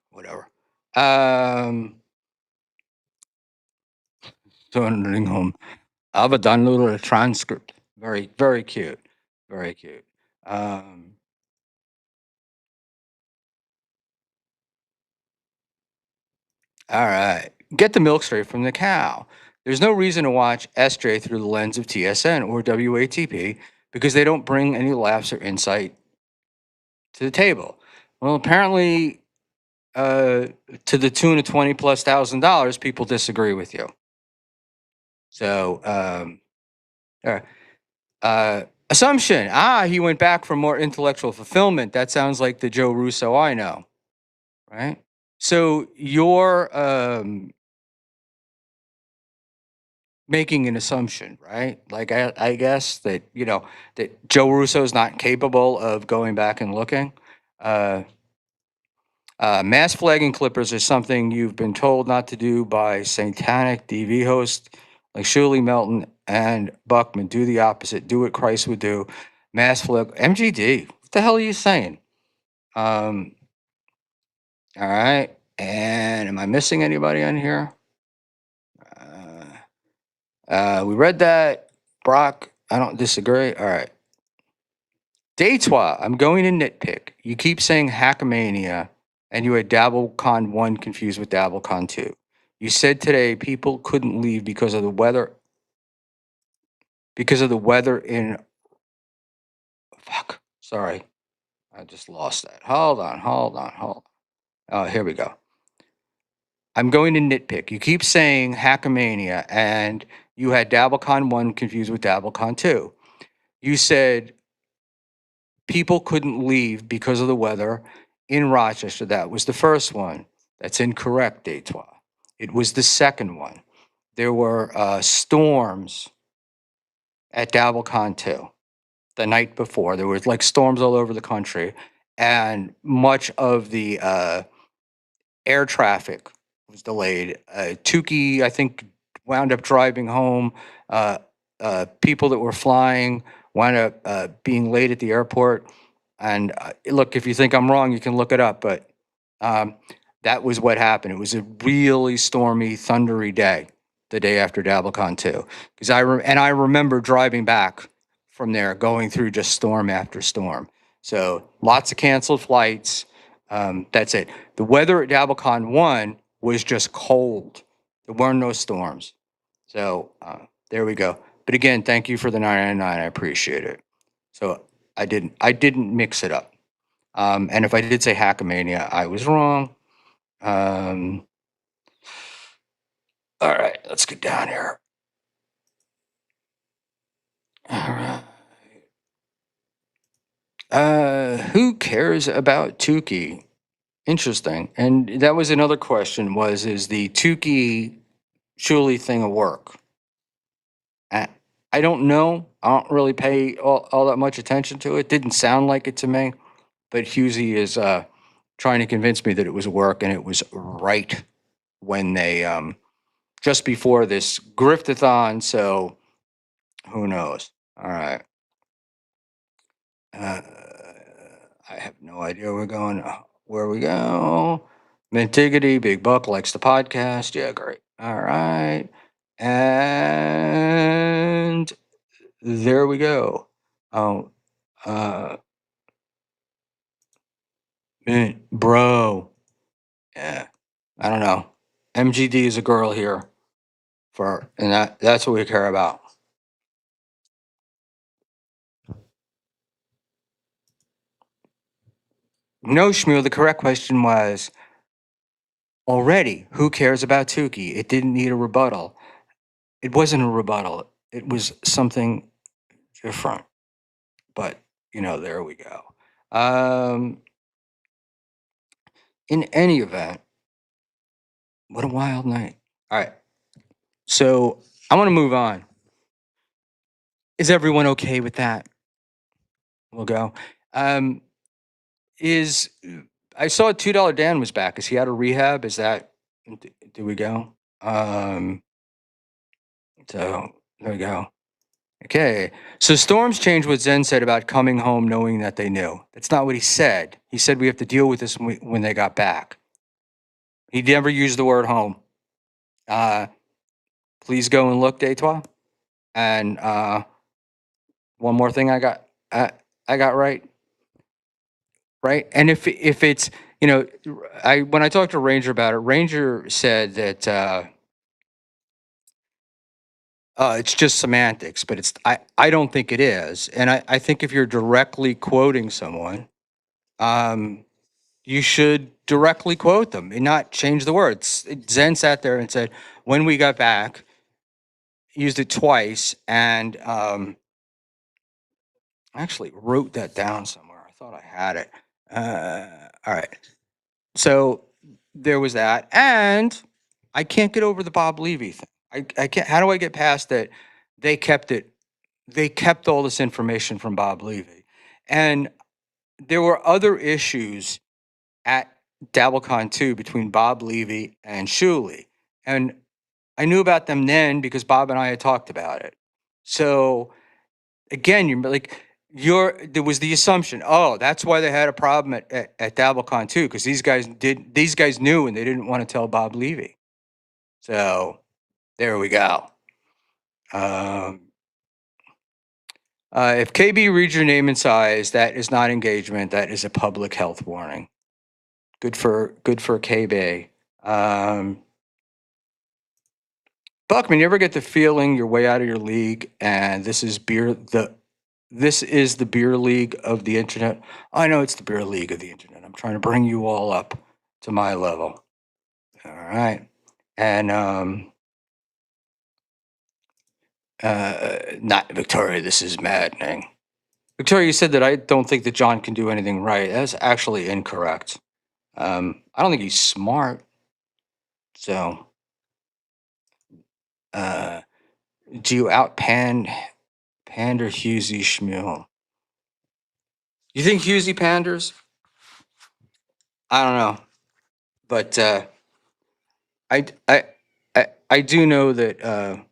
Whatever. Turning home. I have downloaded a transcript. Very, very cute. Very cute. All right. Get the milk straight from the cow. There's no reason to watch SJ through the lens of TSN or WATP because they don't bring any laughs or insight to the table. Well, apparently, to the tune of $20,000+, people disagree with you. So, assumption. He went back for more intellectual fulfillment. That sounds like the Joe Russo I know, right? So you're making an assumption, right? Like I guess that that Joe Russo's not capable of going back and looking. Mass flagging clippers is something you've been told not to do by satanic DV hosts like Shirley Melton and Buckman. Do the opposite. Do what Christ would do. Mass flag. MGD. What the hell are you saying? All right. And am I missing anybody on here? We read that. Brock, I don't disagree. All right. Daytwa, I'm going to nitpick. You keep saying Hackamania, and you had DabbleCon 1 confused with DabbleCon 2. You said today people couldn't leave because of the weather. Because of the weather in. Fuck. Sorry. I just lost that. Hold on. Oh, here we go. I'm going to nitpick. You keep saying Hackamania, and you had DabbleCon 1 confused with DabbleCon 2. You said people couldn't leave because of the weather in Rochester. That was the first one. That's incorrect, Daytwa. It was the second one. There were storms at DabbleCon 2 the night before. There was like storms all over the country, and much of the air traffic was delayed. Tukey, I think, wound up driving home. People that were flying wound up being late at the airport. And look, if you think I'm wrong, you can look it up. But that was what happened. It was a really stormy, thundery day, the day after DabbleCon 2. Because I remember driving back from there, going through just storm after storm. So lots of canceled flights. That's it. The weather at DabbleCon 1 was just cold. There weren't no storms. So there we go. But again, thank you for the 999. I appreciate it. So I didn't mix it up. And if I did say Hackamania, I was wrong. All right, let's get down here. All right. Who cares about Tukey? Interesting. And that was another question: is the Tukey Shuli thing a work? I, I don't know. I don't really pay all that much attention to it. Didn't sound like it to me. But Hughezy is trying to convince me that it was a work, and it was right when they just before this griftathon. So who knows? All right. I have no idea where we're going. Where we go? Mintiggity, Big Buck likes the podcast. Yeah, great. All right. And there we go. Oh, uh, bro. Yeah, I don't know. MGD is a girl here and that's what we care about. No, Shmuel, the correct question was already, who cares about Tukey? It didn't need a rebuttal. It wasn't a rebuttal. It was something different. But, there we go. In any event, what a wild night. All right. So I want to move on. Is everyone okay with that? We'll go. Um, is I saw $2 Dan was back. Is he out of rehab? Is that do we go? So there we go. Okay. So Storms changed what Zen said about coming home knowing that they knew. That's not what he said. He said we have to deal with this when they got back. He never used the word home. Please go and look, Deitois. And one more thing I got right. Right. And if it's, when I talked to Ranger about it, Ranger said that it's just semantics, but I don't think it is. And I think if you're directly quoting someone, you should directly quote them and not change the words. Zen sat there and said, when we got back, used it twice, and I actually wrote that down somewhere. I thought I had it. All right. So there was that. And I can't get over the Bob Levy thing. I can't. How do I get past that? They kept it. They kept all this information from Bob Levy. And there were other issues at DabbleCon 2 between Bob Levy and Shuli. And I knew about them then because Bob and I had talked about it. So again, there was the assumption, oh, that's why they had a problem at DabbleCon 2, because these guys knew and they didn't want to tell Bob Levy. So there we go. If KB reads your name and size, that is not engagement. That is a public health warning. Good for KB. Buckman, you ever get the feeling you're way out of your league, and this is the beer league of the internet? I know it's the beer league of the internet. I'm trying to bring you all up to my level. All right, and not Victoria. This is maddening. Victoria, you said that I don't think that John can do anything right. That's actually incorrect. I don't think he's smart. So, do you pander Hughezy Schmuel? You think Hughezy panders? I don't know, but I do know that.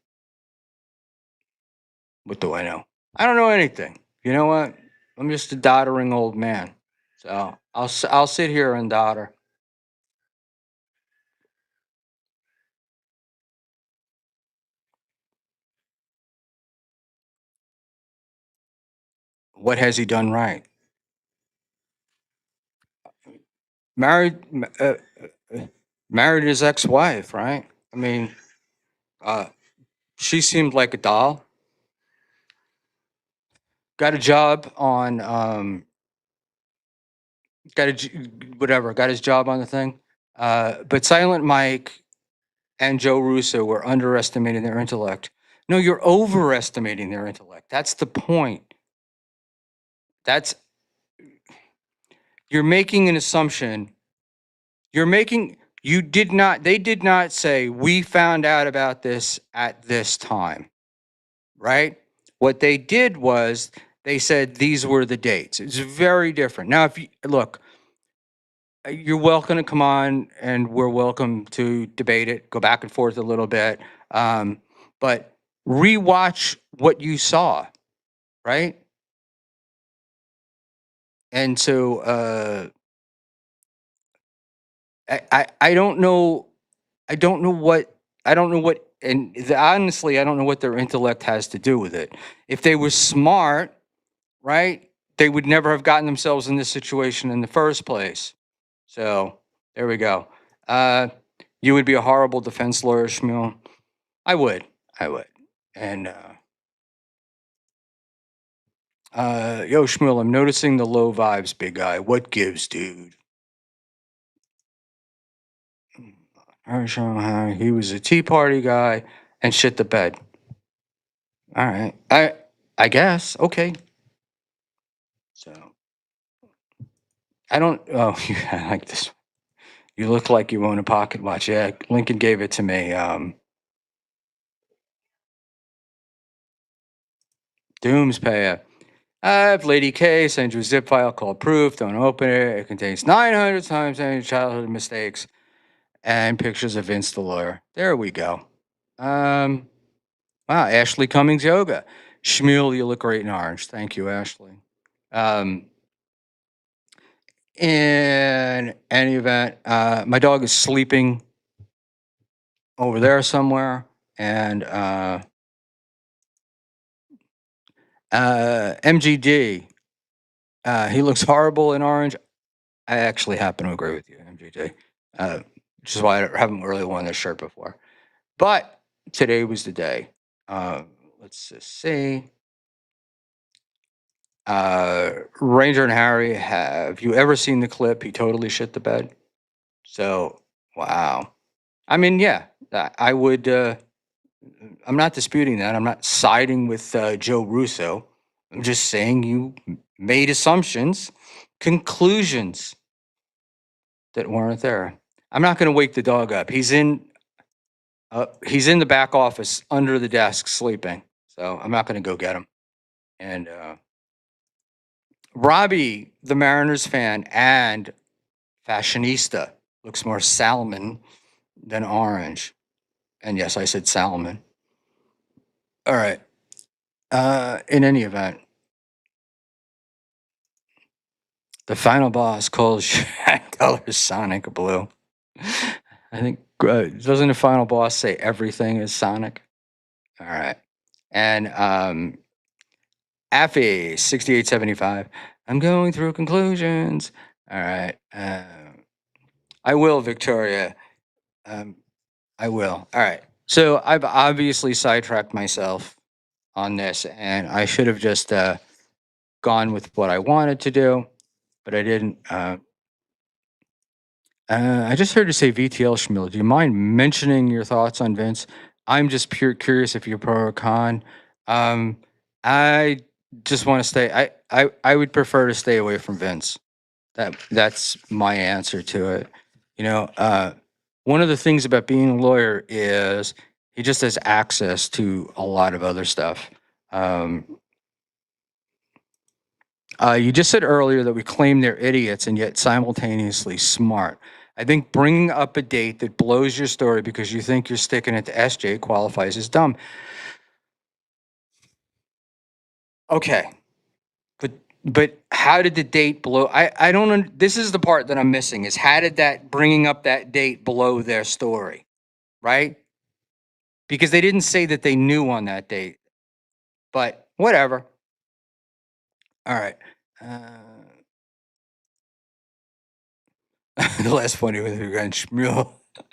What do I know? I don't know anything. You know what? I'm just a doddering old man. So I'll sit here and dodder. What has he done right? Married, married his ex-wife, right? I mean, uh, she seemed like a doll. Got a job on, whatever. Got his job on the thing. But Silent Mike and Joe Russo were underestimating their intellect. No, you're overestimating their intellect. That's the point. That's You're making an assumption. They did not say, we found out about this at this time, right? What they did was they said these were the dates. It's very different. Now, if you look, you're welcome to come on and we're welcome to debate it, go back and forth a little bit. But rewatch what you saw, right? And so I don't know. I don't know what I don't know what and honestly I don't know what their intellect has to do with it. If they were smart, right, they would never have gotten themselves in this situation in the first place. So there we go. You would be a horrible defense lawyer, Schmuel. I would. I would. And yo, Schmuel, I'm noticing the low vibes, big guy. What gives, dude? He was a Tea Party guy and shit the bed. All right. I guess. Okay. So I don't. Oh, I like this. You look like you own a pocket watch. Yeah, Lincoln gave it to me. Doomspayer. I have Lady K send you a zip file called proof. Don't open it. It contains 900 times any childhood mistakes and pictures of Vince the lawyer. There we go. Wow, Ashley Cummings yoga. Schmuel, you look great in orange. Thank you, Ashley. Um, in any event, my dog is sleeping over there somewhere, and MGD, he looks horrible in orange. I actually happen to agree with you, MGD, which is why I haven't really worn this shirt before. But today was the day. Let's just see. Ranger and Harry, have you ever seen the clip? He totally shit the bed. So, wow. I mean, yeah, I would. I'm not disputing that. I'm not siding with Joe Russo. I'm just saying you made assumptions, conclusions that weren't there. I'm not going to wake the dog up. He's in. He's in the back office under the desk sleeping. So I'm not going to go get him. And Robbie, the Mariners fan and fashionista, looks more salmon than orange. And yes, I said salmon. All right. In any event, the final boss calls color Sonic blue. I think doesn't the final boss say everything is Sonic? All right. And Affy 6875. I'm going through conclusions. All right. I will, Victoria. I will. All right. So I've obviously sidetracked myself on this, and I should have just gone with what I wanted to do, but I didn't. I just heard you say VTL, Schmiel. Do you mind mentioning your thoughts on Vince? I'm just pure curious if you're pro or con. I just want to stay. I would prefer to stay away from Vince. That's my answer to it. You know, one of the things about being a lawyer is he just has access to a lot of other stuff. You just said earlier that we claim they're idiots and yet simultaneously smart. I think bringing up a date that blows your story because you think you're sticking it to SJ qualifies as dumb. Okay, but how did the date blow? I don't. This is the part that I'm missing. Is how did that bringing up that date blow their story, right? Because they didn't say that they knew on that date. But whatever. All right. The last funny with again, Schmuel.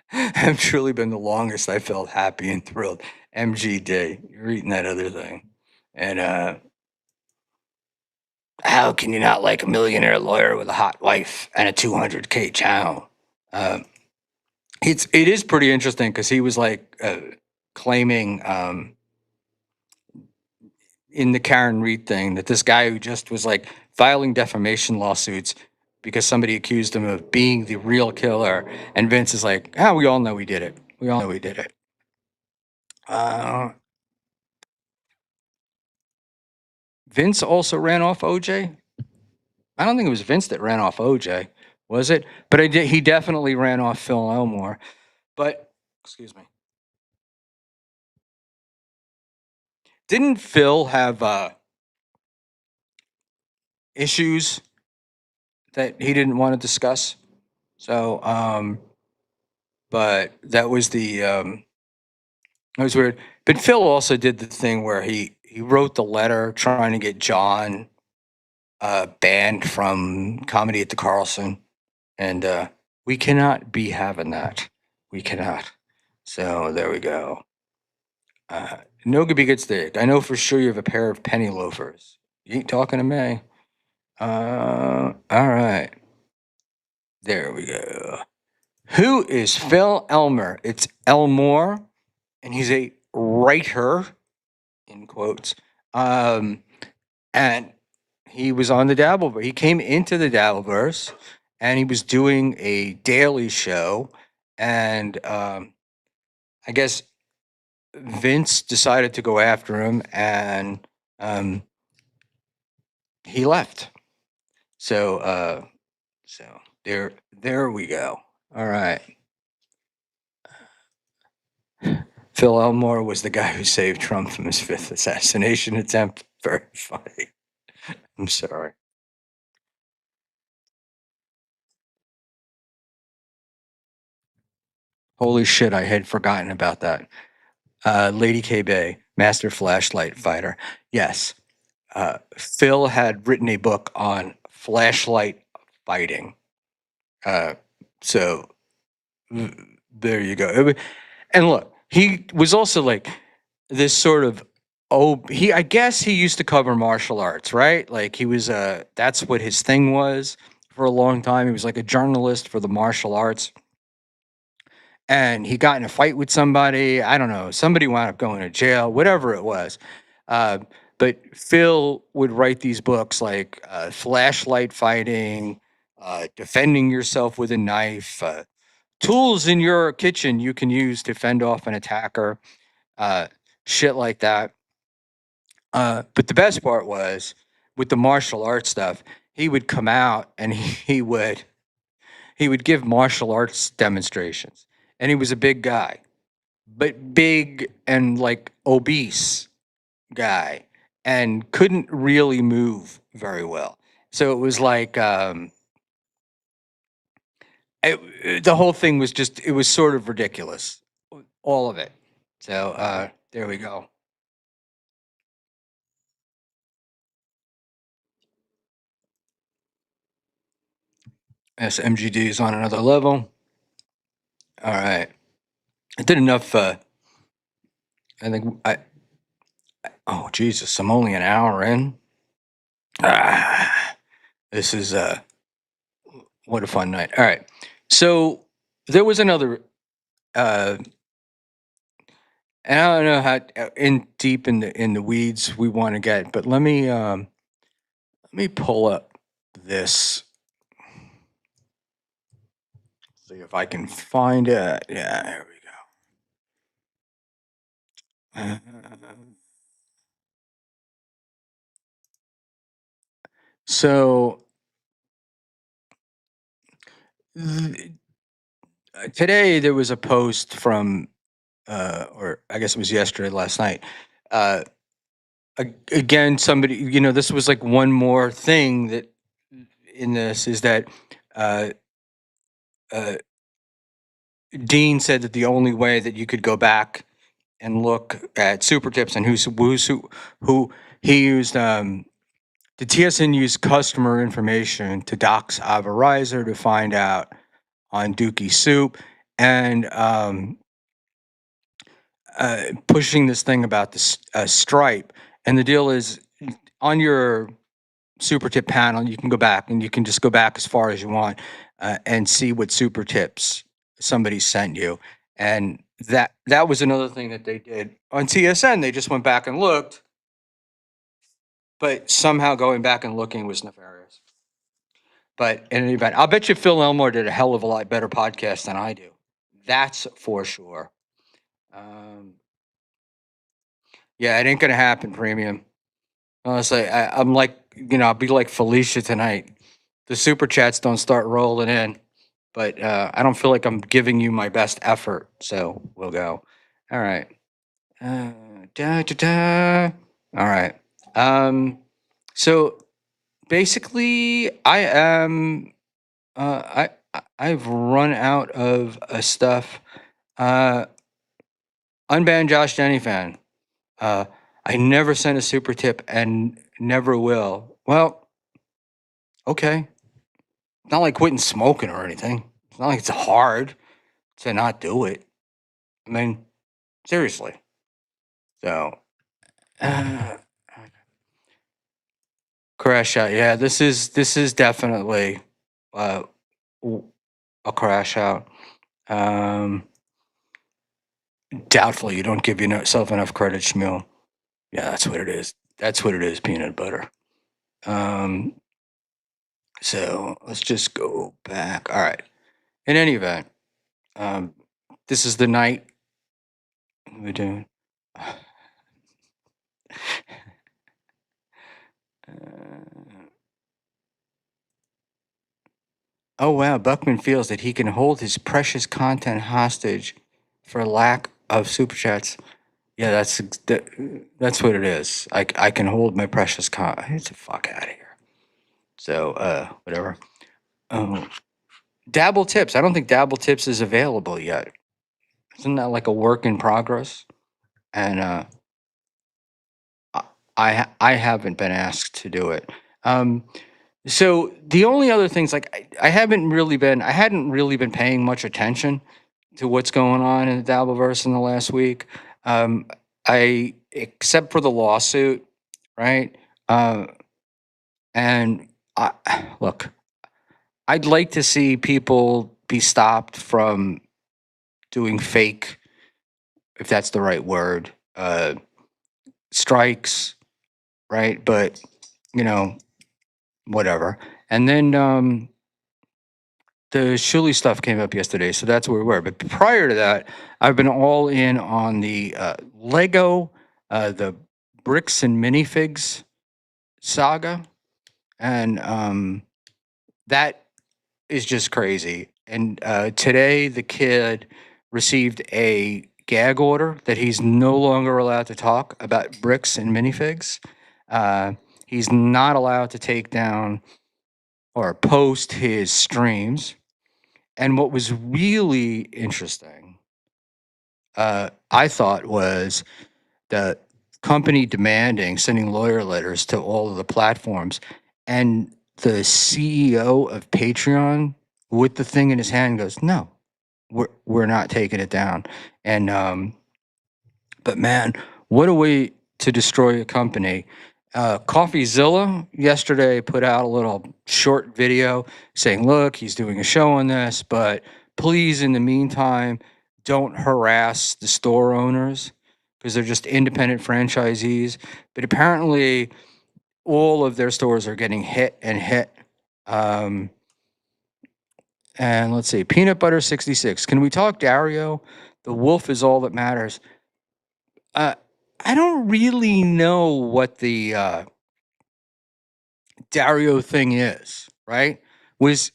Have truly been the longest I felt happy and thrilled. MGD. You're eating that other thing. And how can you not like a millionaire lawyer with a hot wife and a 200K channel? Uh, it is pretty interesting because he was like claiming in the Karen Reed thing that this guy who just was like filing defamation lawsuits because somebody accused him of being the real killer, and Vince is like, ah, we all know we did it. We all know we did it. Vince also ran off OJ. I don't think it was Vince that ran off OJ, was it? But I did. He definitely ran off Phil Elmore. But excuse me, didn't Phil have issues that he didn't want to discuss? So, but that was that was weird. But Phil also did the thing where he wrote the letter trying to get John banned from comedy at the Carlson, and we cannot be having that. We cannot. So there we go. Nogaby gets thick. I know for sure you have a pair of penny loafers. You ain't talking to me. All right. There we go. Who is Phil Elmer? It's Elmore, and he's a writer, in quotes. And he was on the Dabbleverse. He came into the Dabbleverse, and he was doing a daily show, and I guess Vince decided to go after him, and he left. So so there we go. All right. Phil Elmore was the guy who saved Trump from his fifth assassination attempt. Very funny. I'm sorry. Holy shit, I had forgotten about that. Lady K Bay, Master Flashlight Fighter. Yes. Phil had written a book on flashlight fighting. So there you go. And look, he was also like this sort of I guess he used to cover martial arts, right? Like he was that's what his thing was for a long time. He was like a journalist for the martial arts. And he got in a fight with somebody. I don't know. Somebody wound up going to jail, whatever it was. Uh, but Phil would write these books like flashlight fighting, defending yourself with a knife, tools in your kitchen you can use to fend off an attacker, uh, shit like that. But the best part was with the martial arts stuff, he would come out and he would give martial arts demonstrations. And he was a big guy, but big and like obese guy, and couldn't really move very well. So it was like the whole thing was just it was sort of ridiculous, all of it. So there we go. SMGD is on another level. All right, I did enough. I think I. Oh Jesus, I'm only an hour in. Ah, this is what a fun night. All right, so there was another. Uh, and I don't know how in deep in the weeds we want to get, but let me pull up this. See if I can find it. Yeah, there we go. So th- today there was a post from, or I guess it was yesterday, last night. Uh, Again, somebody, this was like one more thing that in this is that uh, uh, Dean said that the only way that you could go back and look at super tips and who he used The TSN used customer information to dox Avarizer to find out on Dookie Soup and pushing this thing about the Stripe. And the deal is on your super tip panel, you can go back and you can just go back as far as you want and see what super tips somebody sent you. And that was another thing that they did on TSN. They just went back and looked, but somehow going back and looking was nefarious. But in any event, I'll bet you Phil Elmore did a hell of a lot better podcast than I do. That's for sure. Yeah, it ain't gonna happen, premium. Honestly, I'm like, I'll be like Felicia tonight. The super chats don't start rolling in, but I don't feel like I'm giving you my best effort. So we'll go. All right. Da, da, da. All right. So basically, I am. I've run out of stuff. Unbanned Josh Denny fan. I never sent a super tip and never will. Well, okay. Not like quitting smoking or anything. It's not like it's hard to not do it. I mean, seriously. So, uh, crash out. Yeah, this is definitely uh, a crash out. Doubtful you don't give yourself enough credit, Schmuel. Yeah, that's what it is. That's what it is, peanut butter. So let's just go back. All right. In any event, um, this is the night we're doing. Oh wow, Buckman feels that he can hold his precious content hostage for lack of super chats. Yeah, that's what it is. I can hold my precious Get the fuck out of here. So whatever. Oh, Dabble Tips. I don't think Dabble Tips is available yet. Isn't that like a work in progress? And I haven't been asked to do it. So the only other things like I hadn't really been paying much attention to what's going on in the Dabbleverse in the last week. I except for the lawsuit, right? Uh, and I, look, I'd like to see people be stopped from doing fake, if that's the right word, strikes, right? But you know, whatever. And then the Shuli stuff came up yesterday, so that's where we were. But prior to that, I've been all in on the Lego, the bricks and minifigs saga, and that is just crazy. And today, the kid received a gag order that he's no longer allowed to talk about bricks and minifigs. He's not allowed to take down or post his streams. And what was really interesting, I thought, was the company sending lawyer letters to all of the platforms, and the CEO of Patreon, with the thing in his hand, goes, "No, we're not taking it down." And but man, what a way to destroy a company. CoffeeZilla yesterday put out a little short video saying, look, he's doing a show on this, but please, in the meantime, don't harass the store owners because they're just independent franchisees. But apparently, all of their stores are getting hit and hit. Um, and let's see, Peanut Butter 66. Can we talk Dario? The wolf is all that matters. Uh, I don't really know what the Dario thing is, right? Was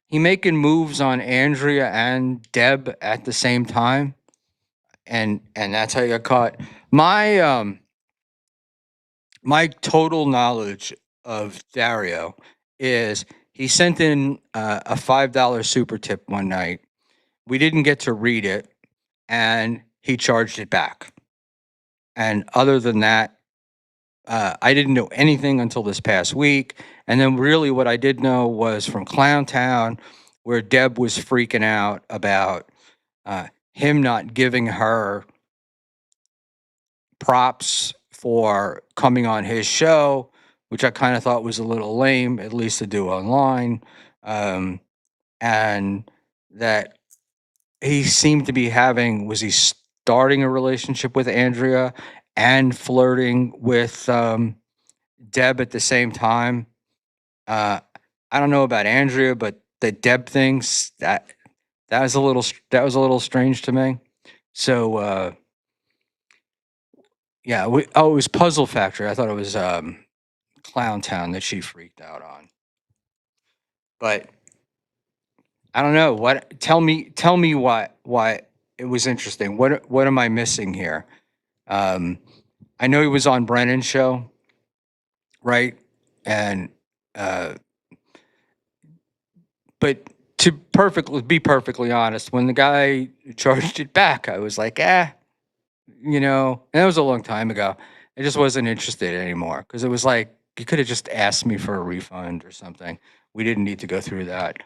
he making moves on Andrea and Deb at the same time? And that's how you got caught. My total knowledge of Dario is he sent in a $5 super tip one night. We didn't get to read it, and he charged it back. And other than that, I didn't know anything until this past week. And then really what I did know was from Clown Town, where Deb was freaking out about him not giving her props for coming on his show, which I kind of thought was a little lame, at least to do online. Um, and that he seemed to be was he starting a relationship with Andrea and flirting with Deb at the same time? Uh, I don't know about Andrea, but the Deb things that was a little that was a little strange to me. So yeah, it was Puzzle Factory. I thought it was Clown Town that she freaked out on. But I don't know what. Tell me why it was interesting. What am I missing here? Um, I know he was on Brennan's show, right? And uh, but to be perfectly honest, when the guy charged it back, I was like, and that was a long time ago. I just wasn't interested anymore because it was like you could have just asked me for a refund or something. We didn't need to go through that.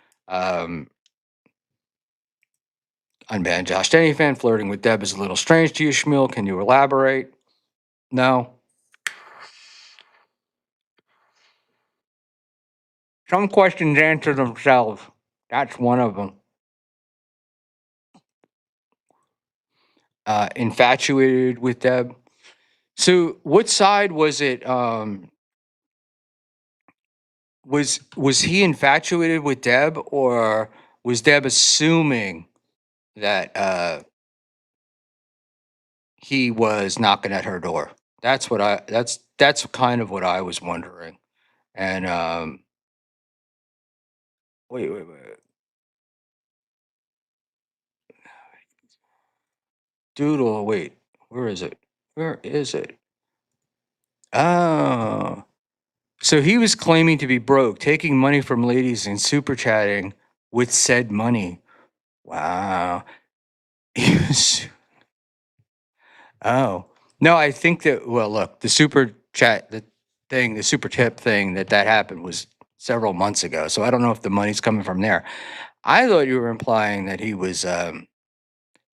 Unbanned Josh Denny fan flirting with Deb is a little strange to you, Schmuel. Can you elaborate? No. Some questions answer themselves. That's one of them. Infatuated with Deb. So, what side was it? Was he infatuated with Deb, or was Deb assuming that he was knocking at her door? That's kind of what I was wondering. And wait. Doodle, wait. Where is it? Where is it? Oh. So he was claiming to be broke, taking money from ladies and super chatting with said money. Wow. He was, oh. No, I think that, well, look, the super chat, the super tip thing that happened was several months ago. So I don't know if the money's coming from there. I thought you were implying that he was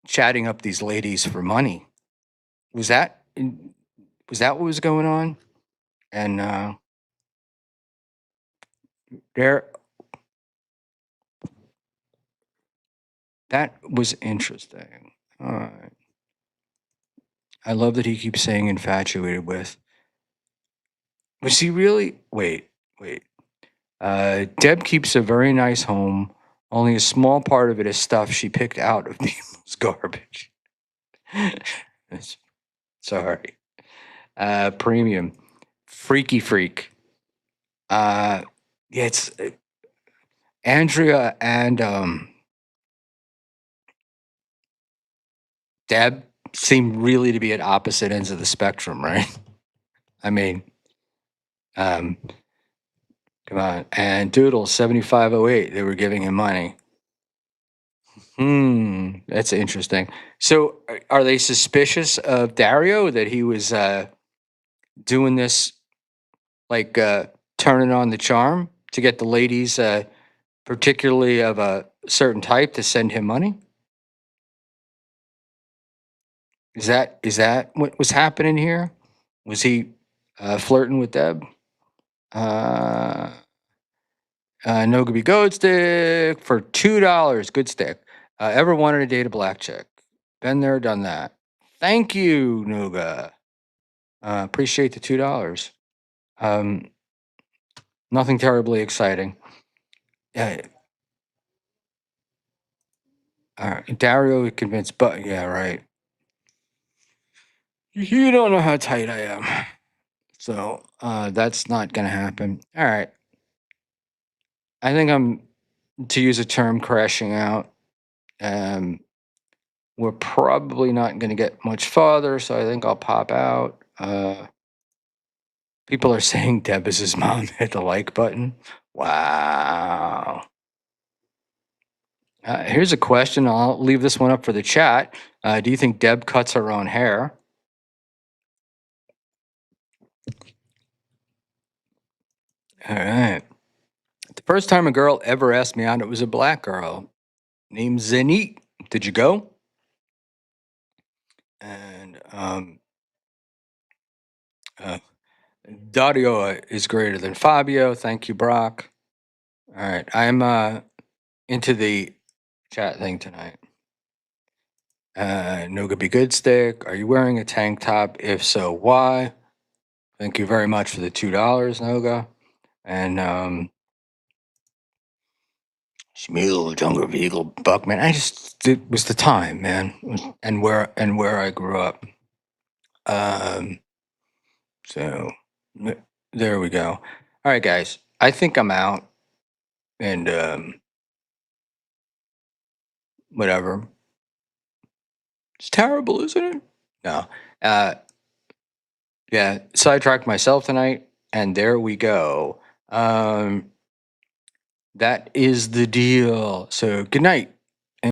chatting up these ladies for money. Was that was that what was going on? And there, that was interesting. All right. I love that he keeps saying infatuated with. Was he really? Wait. Deb keeps a very nice home. Only a small part of it is stuff she picked out of people's garbage. It's- Sorry. Premium. Freaky freak. Yeah, it's Andrea and Deb seem really to be at opposite ends of the spectrum, right? I mean, um, come on. And Doodle 7508, they were giving him money. That's interesting. So are they suspicious of Dario that he was doing this, like turning on the charm to get the ladies, particularly of a certain type, to send him money? Is that what was happening here? Was he flirting with Deb? Uh, no could be goat stick for $2. Good stick. Ever wanted to date a black chick? Been there, done that. Thank you, Nuga. Appreciate the $2. Um, Nothing terribly exciting. Yeah, all right. Dario convinced, but yeah, right. You don't know how tight I am, so that's not gonna happen. All right. I think I'm, to use a term, crashing out. Um, we're probably not going to get much farther, so I think I'll pop out. People are saying Deb is his mom. Hit the like button. Wow. Here's a question. I'll leave this one up for the chat. Do you think Deb cuts her own hair? All right. The first time a girl ever asked me out, it was a black girl named Zenit. Did you go? And uh, Dario is greater than Fabio. Thank you, Brock. All right. I'm into the chat thing tonight. Noga Be Good Stick. Are you wearing a tank top? If so, why? Thank you very much for the $2, Noga. And Schmuel, Jungle Beagle, Buckman. It was the time, man, and where I grew up. Um, so there we go. All right, guys. I think I'm out, and whatever. It's terrible, isn't it? No. Uh, yeah. Sidetracked myself tonight, and there we go. That is the deal. So good night.